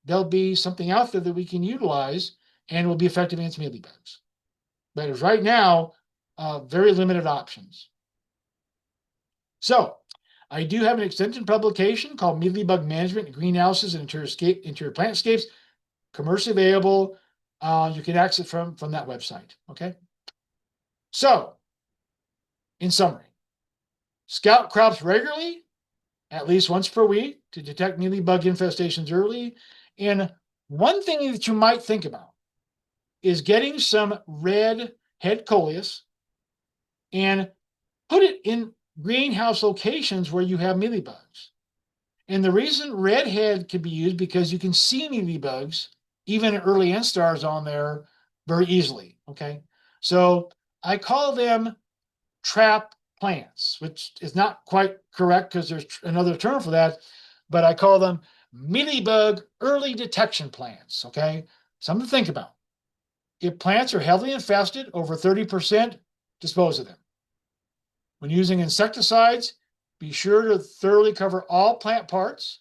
there'll be something out there that we can utilize and will be effective against mealybugs. But as right now, very limited options. So I do have an extension publication called Mealybug Management in Greenhouses and Interior Plantscapes, commercially available. You can access from that website. Okay. So in summary, scout crops regularly, at least once per week, to detect mealybug infestations early. And one thing that you might think about is getting some red head coleus and put it in greenhouse locations where you have mealybugs. And the reason red head can be used because you can see mealybugs, even early instars on there, very easily. Okay. So I call them trap plants, which is not quite correct because there's another term for that, but I call them mealybug early detection plants. Okay. Something to think about. If plants are heavily infested, over 30%, dispose of them. When using insecticides, be sure to thoroughly cover all plant parts,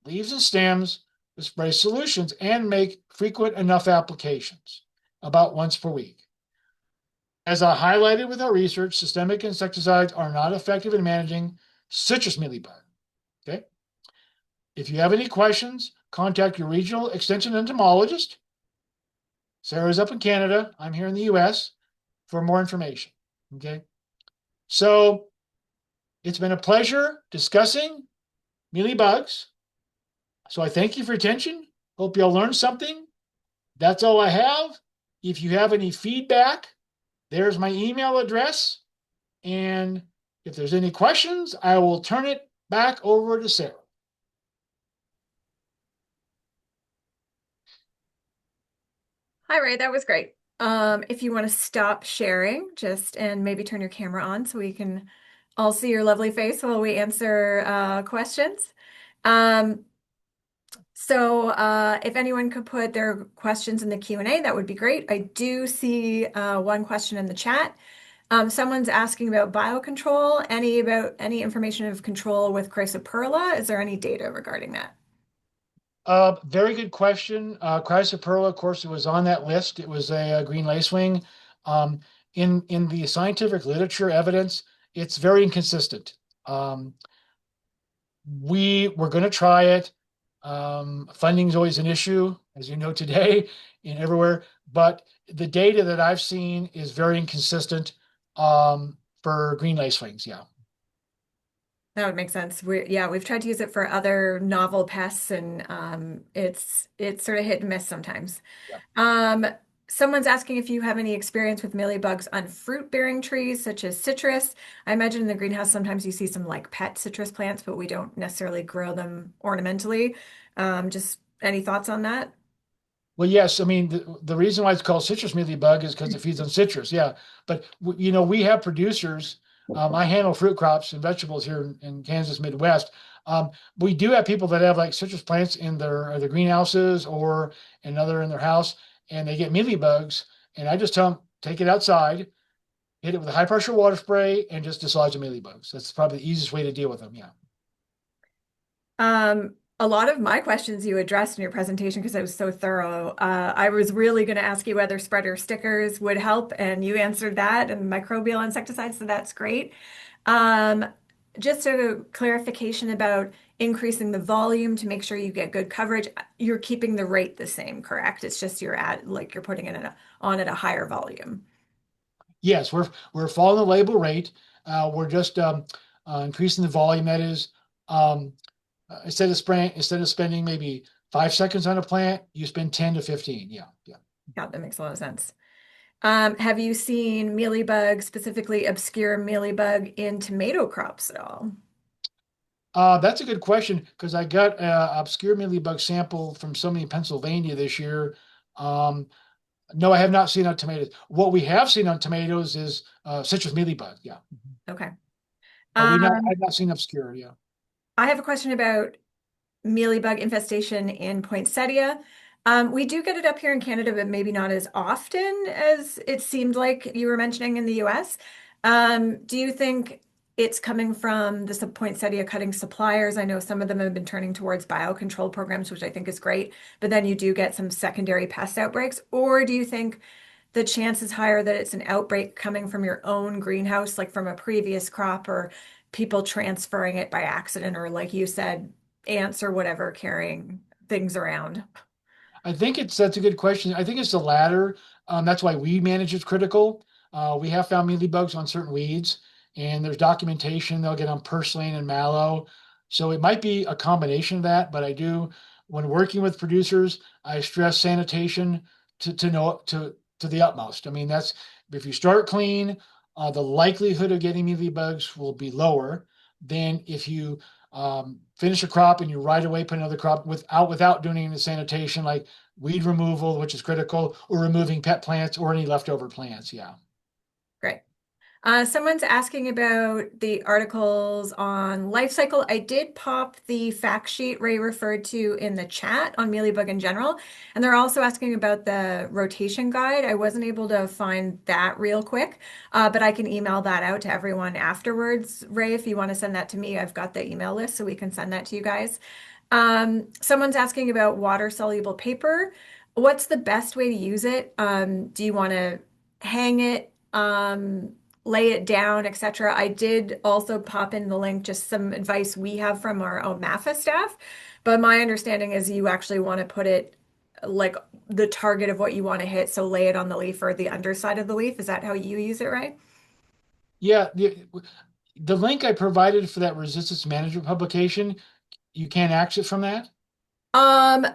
leaves and stems with spray solutions, and make frequent enough applications, about once per week. As I highlighted with our research, systemic insecticides are not effective in managing citrus mealybug. Okay. If you have any questions, contact your regional extension entomologist. Sarah's up in Canada. I'm here in the US for more information. Okay. So it's been a pleasure discussing mealybugs. So I thank you for your attention. Hope you all learned something. That's all I have. If you have any feedback, there's my email address. And if there's any questions, I will turn it back over to Sarah. Hi, Ray. That was great. If you want to stop sharing, just and maybe turn your camera on so we can all see your lovely face while we answer questions. Um, if anyone could put their questions in the Q&A, that would be great. I do see one question in the chat. Someone's asking about biocontrol, any information of control with Chrysoperla. Is there any data regarding that? Very good question. Chrysoperla, of course, it was on that list. It was a green lacewing. Um, in the scientific literature evidence, it's very inconsistent. We were going to try it. Funding is always an issue, as you know today, and everywhere. But the data that I've seen is very inconsistent for green lacewings. Yeah. That would make sense. We've tried to use it for other novel pests, and it's sort of hit and miss sometimes. Yeah. Um, Someone's asking if you have any experience with mealybugs on fruit-bearing trees, such as citrus. I imagine in the greenhouse sometimes you see some like pet citrus plants, but we don't necessarily grow them ornamentally. Just any thoughts on that? Well, yes, I mean the reason why it's called citrus mealybug is because it feeds on citrus. Yeah, but we have producers. I handle fruit crops and vegetables here in Kansas Midwest. We do have people that have like citrus plants in their greenhouses or another in their house, and they get mealybugs. And I just tell them take it outside, hit it with a high pressure water spray, and just dislodge the mealybugs. That's probably the easiest way to deal with them. Yeah. A lot of my questions you addressed in your presentation because it was so thorough. I was really going to ask you whether spreader stickers would help, and you answered that, and microbial insecticides, so that's great. Um, just a clarification about increasing the volume to make sure you get good coverage. You're keeping the rate the same, correct? It's just you're putting it on at a higher volume. Yes, we're following the label rate. We're just increasing the volume. That is, um, instead of spending maybe 5 seconds on a plant, you spend 10 to 15. Yeah, yeah. Yeah, that makes a lot of sense. Have you seen mealybug, specifically obscure mealybug in tomato crops at all? That's a good question because I got a obscure mealybug sample from somebody in Pennsylvania this year. Um, no, I have not seen on tomatoes. What we have seen on tomatoes is citrus mealybug. Yeah, Okay. but Um, I've not seen obscure. Yeah. I have a question about mealybug infestation in poinsettia. We do get it up here in Canada, but maybe not as often as it seemed like you were mentioning in the US. Do you think it's coming from the poinsettia cutting suppliers? I know some of them have been turning towards biocontrol programs, which I think is great, but then you do get some secondary pest outbreaks. Or do you think the chance is higher that it's an outbreak coming from your own greenhouse, like from a previous crop, or people transferring it by accident, or like you said, ants or whatever carrying things around? I think that's a good question. I think it's the latter. That's why weed management is critical. We have found mealybugs on certain weeds, and there's documentation they'll get on purslane and mallow. So it might be a combination of that, but when working with producers, I stress sanitation to the utmost. I mean, that's if you start clean, the likelihood of getting mealybugs will be lower than if you finish a crop and you right away put another crop without doing any sanitation, like weed removal, which is critical, or removing pet plants or any leftover plants. Yeah. Great. Someone's asking about the articles on life cycle. I did pop the fact sheet Ray referred to in the chat on Mealybug in general. And they're also asking about the rotation guide. I wasn't able to find that real quick, but I can email that out to everyone afterwards. Ray, if you want to send that to me, I've got the email list so we can send that to you guys. Someone's asking about water soluble paper. What's the best way to use it? Do you want to hang it? Lay it down, etc. I did also pop in the link, just some advice we have from our own MAFA staff. But my understanding is you actually want to put it like the target of what you want to hit. So lay it on the leaf or the underside of the leaf. Is that how you use it, right? Yeah. The link I provided for that resistance management publication, you can't access from that. Um,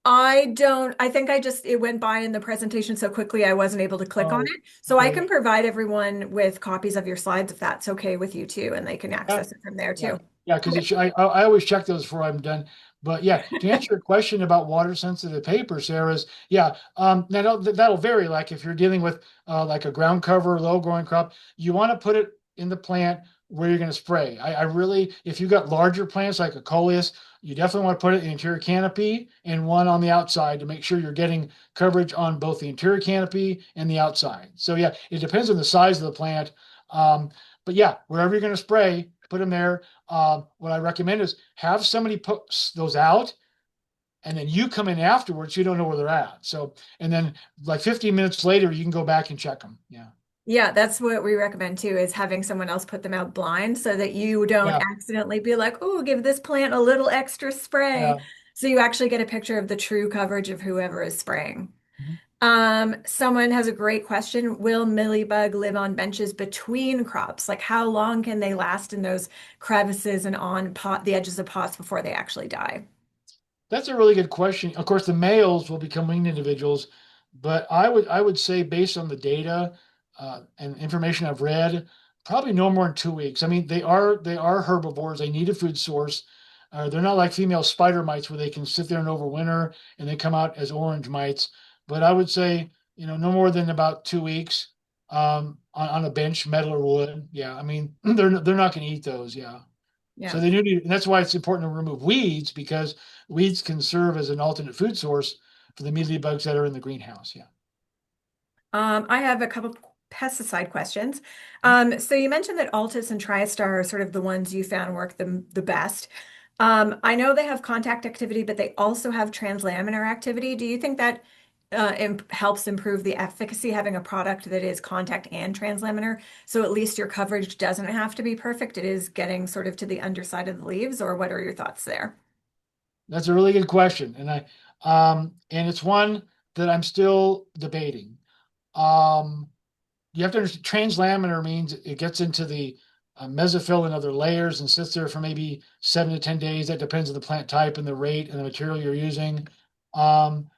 I don't, I think it went by in the presentation so quickly I wasn't able to click on Oh, it. So I okay. can provide everyone with copies of your slides if that's okay with you too, and they can Yeah, access it from there yeah, too. yeah. Because Okay. I always check those before I'm done. But yeah, to answer your question about water sensitive paper, Sarah's, yeah. Now that'll vary. Like if you're dealing with like a ground cover, low growing crop, you want to put it in the plant where you're going to spray. I really, if you've got larger plants like a coleus, you definitely want to put it in the interior canopy and one on the outside to make sure you're getting coverage on both the interior canopy and the outside. So yeah, it depends on the size of the plant. But yeah, wherever you're going to spray, put them there. What I recommend is have somebody put those out, and then you come in afterwards. You don't know where they're at. So, and then like 15 minutes later, you can go back and check them. Yeah. Yeah, that's what we recommend too, is having someone else put them out blind so that you don't Yeah. accidentally be like, oh, give this plant a little extra spray. Yeah. So you actually get a picture of the true coverage of whoever is spraying. Mhm. Someone has a great question. Will Millibug live on benches between crops? Like how long can they last in those crevices and on the edges of pots before they actually die? That's a really good question. Of course, the males will become winged individuals, but I would say based on the data and information I've read, probably no more than 2 weeks. I mean, they are herbivores. They need a food source. They're not like female spider mites where they can sit there and overwinter and they come out as orange mites. But I would say, no more than about 2 weeks on a bench, metal or wood. Yeah, I mean, they're not going to eat those. Yeah. So Yeah. they do need, and that's why it's important to remove weeds because weeds can serve as an alternate food source for the mealybugs that are in the greenhouse. Yeah. I have a couple pesticide questions. So you mentioned that Altus and TriStar are sort of the ones you found work the best. I know they have contact activity, but they also have translaminar activity. Do you think that helps improve the efficacy having a product that is contact and translaminar? So at least your coverage doesn't have to be perfect. It is getting sort of to the underside of the leaves, or what are your thoughts there? That's a really good question. And it's one that I'm still debating. Um, you have to understand translaminar means it gets into the mesophyll and other layers and sits there for maybe 7 to 10 days. That depends on the plant type and the rate and the material you're using. Um,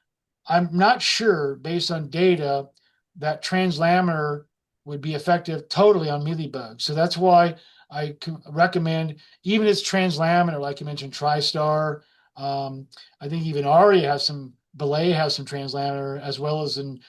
I'm not sure, based on data, that translaminar would be effective totally on mealybugs. So that's why I recommend, even if it's translaminar, like you mentioned, TriStar. Um, I think even Aria has some, Belay has some translaminar, as well as in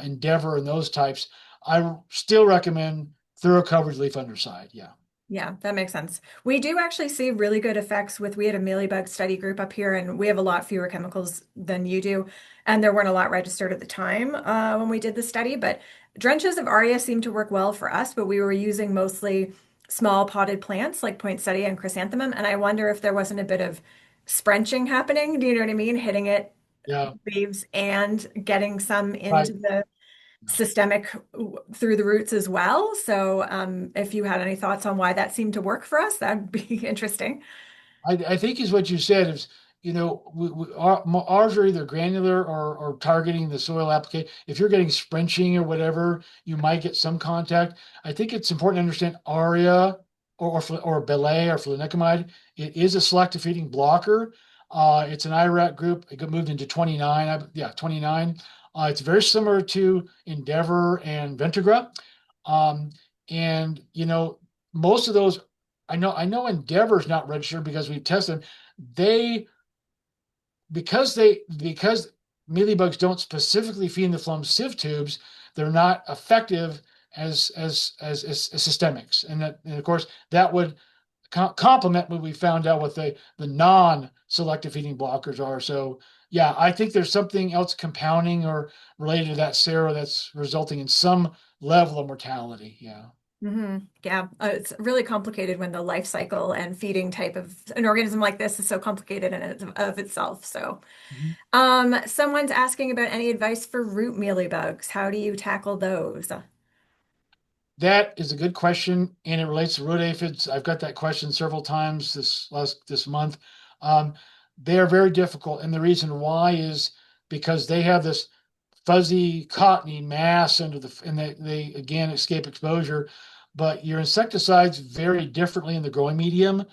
Endeavor and those types. I still recommend thorough coverage leaf underside. Yeah. Yeah, that makes sense. We do actually see really good effects we had a mealybug study group up here, and we have a lot fewer chemicals than you do. And there weren't a lot registered at the time when we did the study, but drenches of Aria seemed to work well for us, but we were using mostly small potted plants like poinsettia and chrysanthemum. And I wonder if there wasn't a bit of sprenching happening. Do you know what I mean? Hitting it Yeah. leaves and getting some Right. into the systemic through the roots as well. So, if you had any thoughts on why that seemed to work for us, that'd be interesting. I think is what you said is, ours are either granular or targeting the soil application. If you're getting sprenching or whatever, you might get some contact. I think it's important to understand ARIA or belay or flunicamide. It is a selective feeding blocker. It's an IRAC group. It got moved into 29. 29. It's very similar to Endeavor and Ventegra. Um, and most of those I know Endeavor's not registered because we've tested them. They because mealybugs don't specifically feed in the phloem sieve tubes, they're not effective as systemics. And of course that would complement what we found out with the non-selective feeding blockers are. So yeah, I think there's something else compounding or related to that sera that's resulting in some level of mortality. Yeah. Yeah, it's really complicated when the life cycle and feeding type of an organism like this is so complicated in and of itself. So, Mhm. someone's asking about any advice for root mealybugs. How do you tackle those? That is a good question, and it relates to root aphids. I've got that question several times this month. Um, they are very difficult, and the reason why is because they have this fuzzy cottony mass and they again escape exposure. But your insecticides vary differently in the growing medium.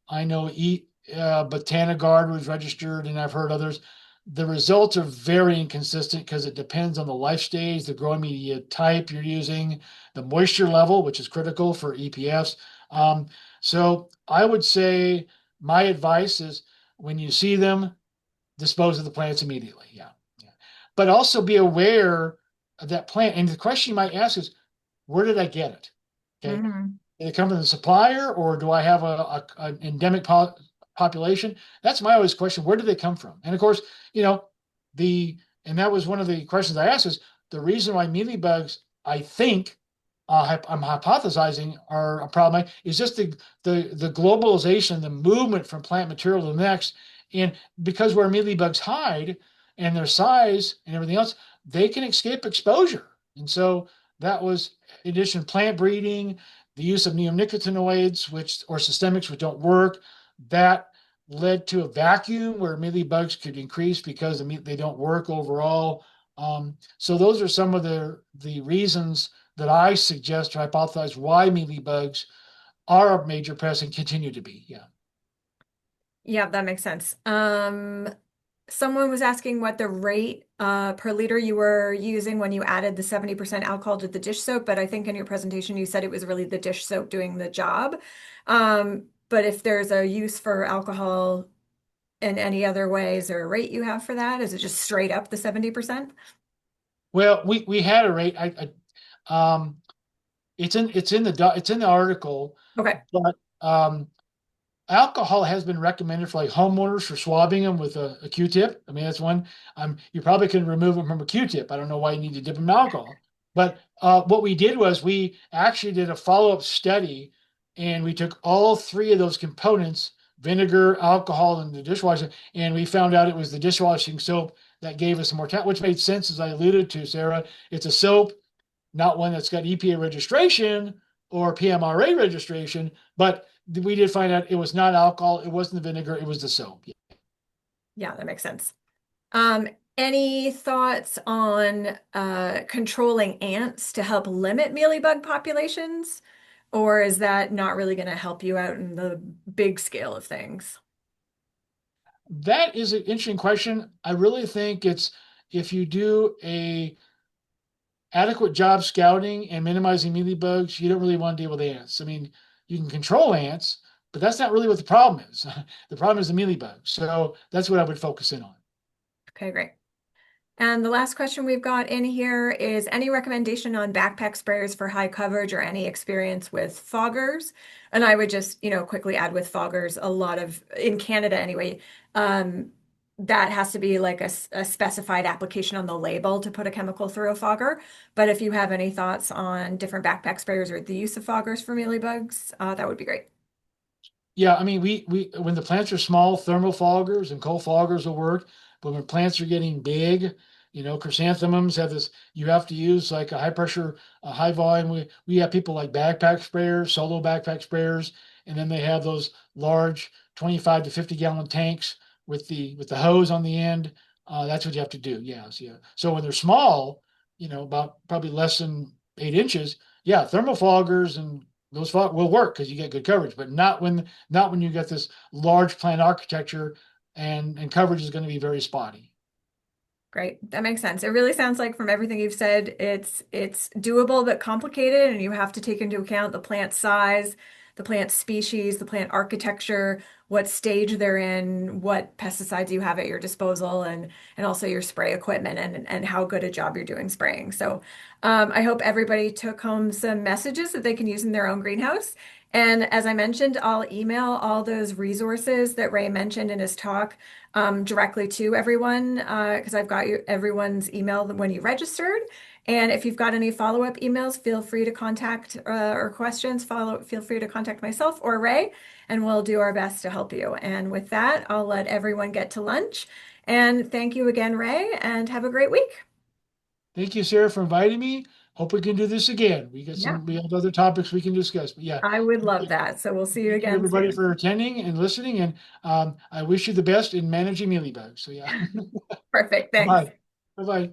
I know Botanigard was registered, and I've heard others. The results are very inconsistent because it depends on the life stage, the growing media type you're using, the moisture level, which is critical for EPFs. Um, so I would say my advice is when you see them, dispose of the plants immediately. Yeah. Yeah. But also be aware of that plant. And the question you might ask is, where did I get it? Okay. Hmm. Did it come from the supplier or do I have an endemic population? That's my always question. Where did they come from? And of course, you know, the and that was one of the questions I asked is the reason why mealybugs, I think, I'm hypothesizing are a problem is just the globalization, the movement from plant material to the next. And because where mealybugs hide and their size and everything else, they can escape exposure. And so that was in addition plant breeding, the use of neonicotinoids, which or systemics, which don't work, that led to a vacuum where mealybugs could increase because they don't work overall. So those are some of the reasons that I suggest or hypothesize why mealybugs are a major pest and continue to be. Yeah. Yeah, that makes sense. Someone was asking what the rate per liter you were using when you added the 70% alcohol to the dish soap, but I think in your presentation you said it was really the dish soap doing the job. Um, But if there's a use for alcohol in any other way, is there a rate you have for that? Is it just straight up the 70%? Well, we had a rate. It's in the article, Okay. but alcohol has been recommended for like homeowners for swabbing them with a Q-tip. I mean, that's one. You probably can remove them from a Q-tip. I don't know why you need to dip them in alcohol. But what we did was we actually did a follow-up study, and we took all three of those components, vinegar, alcohol, and the dishwasher, and we found out it was the dishwashing soap that gave us more, which made sense, as I alluded to, Sarah. It's a soap, not one that's got EPA registration or PMRA registration, but we did find out it was not alcohol, it wasn't the vinegar, it was the soap. Yeah, that makes sense. Um, any thoughts on controlling ants to help limit mealybug populations? Or is that not really going to help you out in the big scale of things? That is an interesting question. I really think it's if you do a adequate job scouting and minimizing mealybugs, you don't really want to deal with ants. I mean, you can control ants, but that's not really what the problem is. The problem is the mealybugs. So that's what I would focus in on. Okay, great. And the last question we've got in here is any recommendation on backpack sprayers for high coverage or any experience with foggers? And I would just, quickly add with foggers, a lot of, in Canada anyway, um, that has to be like a specified application on the label to put a chemical through a fogger. But if you have any thoughts on different backpack sprayers or the use of foggers for mealybugs, that would be great. Yeah, I mean, we when the plants are small, thermal foggers and coal foggers will work. But when plants are getting big, chrysanthemums have this. You have to use like a high pressure, a high volume. We have people like backpack sprayers, solo backpack sprayers, and then they have those large 25 to 50 gallon tanks with the hose on the end. That's what you have to do. Yes, yeah. So when they're small, about probably less than 8 inches, yeah, thermal foggers and those will work because you get good coverage, but not when you get this large plant architecture and coverage is going to be very spotty. Great. That makes sense. It really sounds like from everything you've said, it's doable but complicated, and you have to take into account the plant size, the plant species, the plant architecture, what stage they're in, what pesticides you have at your disposal, and also your spray equipment and how good a job you're doing spraying. So I hope everybody took home some messages that they can use in their own greenhouse. And as I mentioned, I'll email all those resources that Ray mentioned in his talk directly to everyone because I've got everyone's email when you registered. And if you've got any follow-up emails, feel free to contact or questions, feel free to contact myself or Ray, and we'll do our best to help you. And with that, I'll let everyone get to lunch. And thank you again, Ray, and have a great week. Thank you, Sarah, for inviting me. Hope we can do this again. Yeah, We have other topics we can discuss, but yeah, I would love that. So we'll see you thank you again everybody soon. for attending and listening, and I wish you the best in managing mealybugs. So yeah, Perfect. bye Thanks. bye. Bye bye.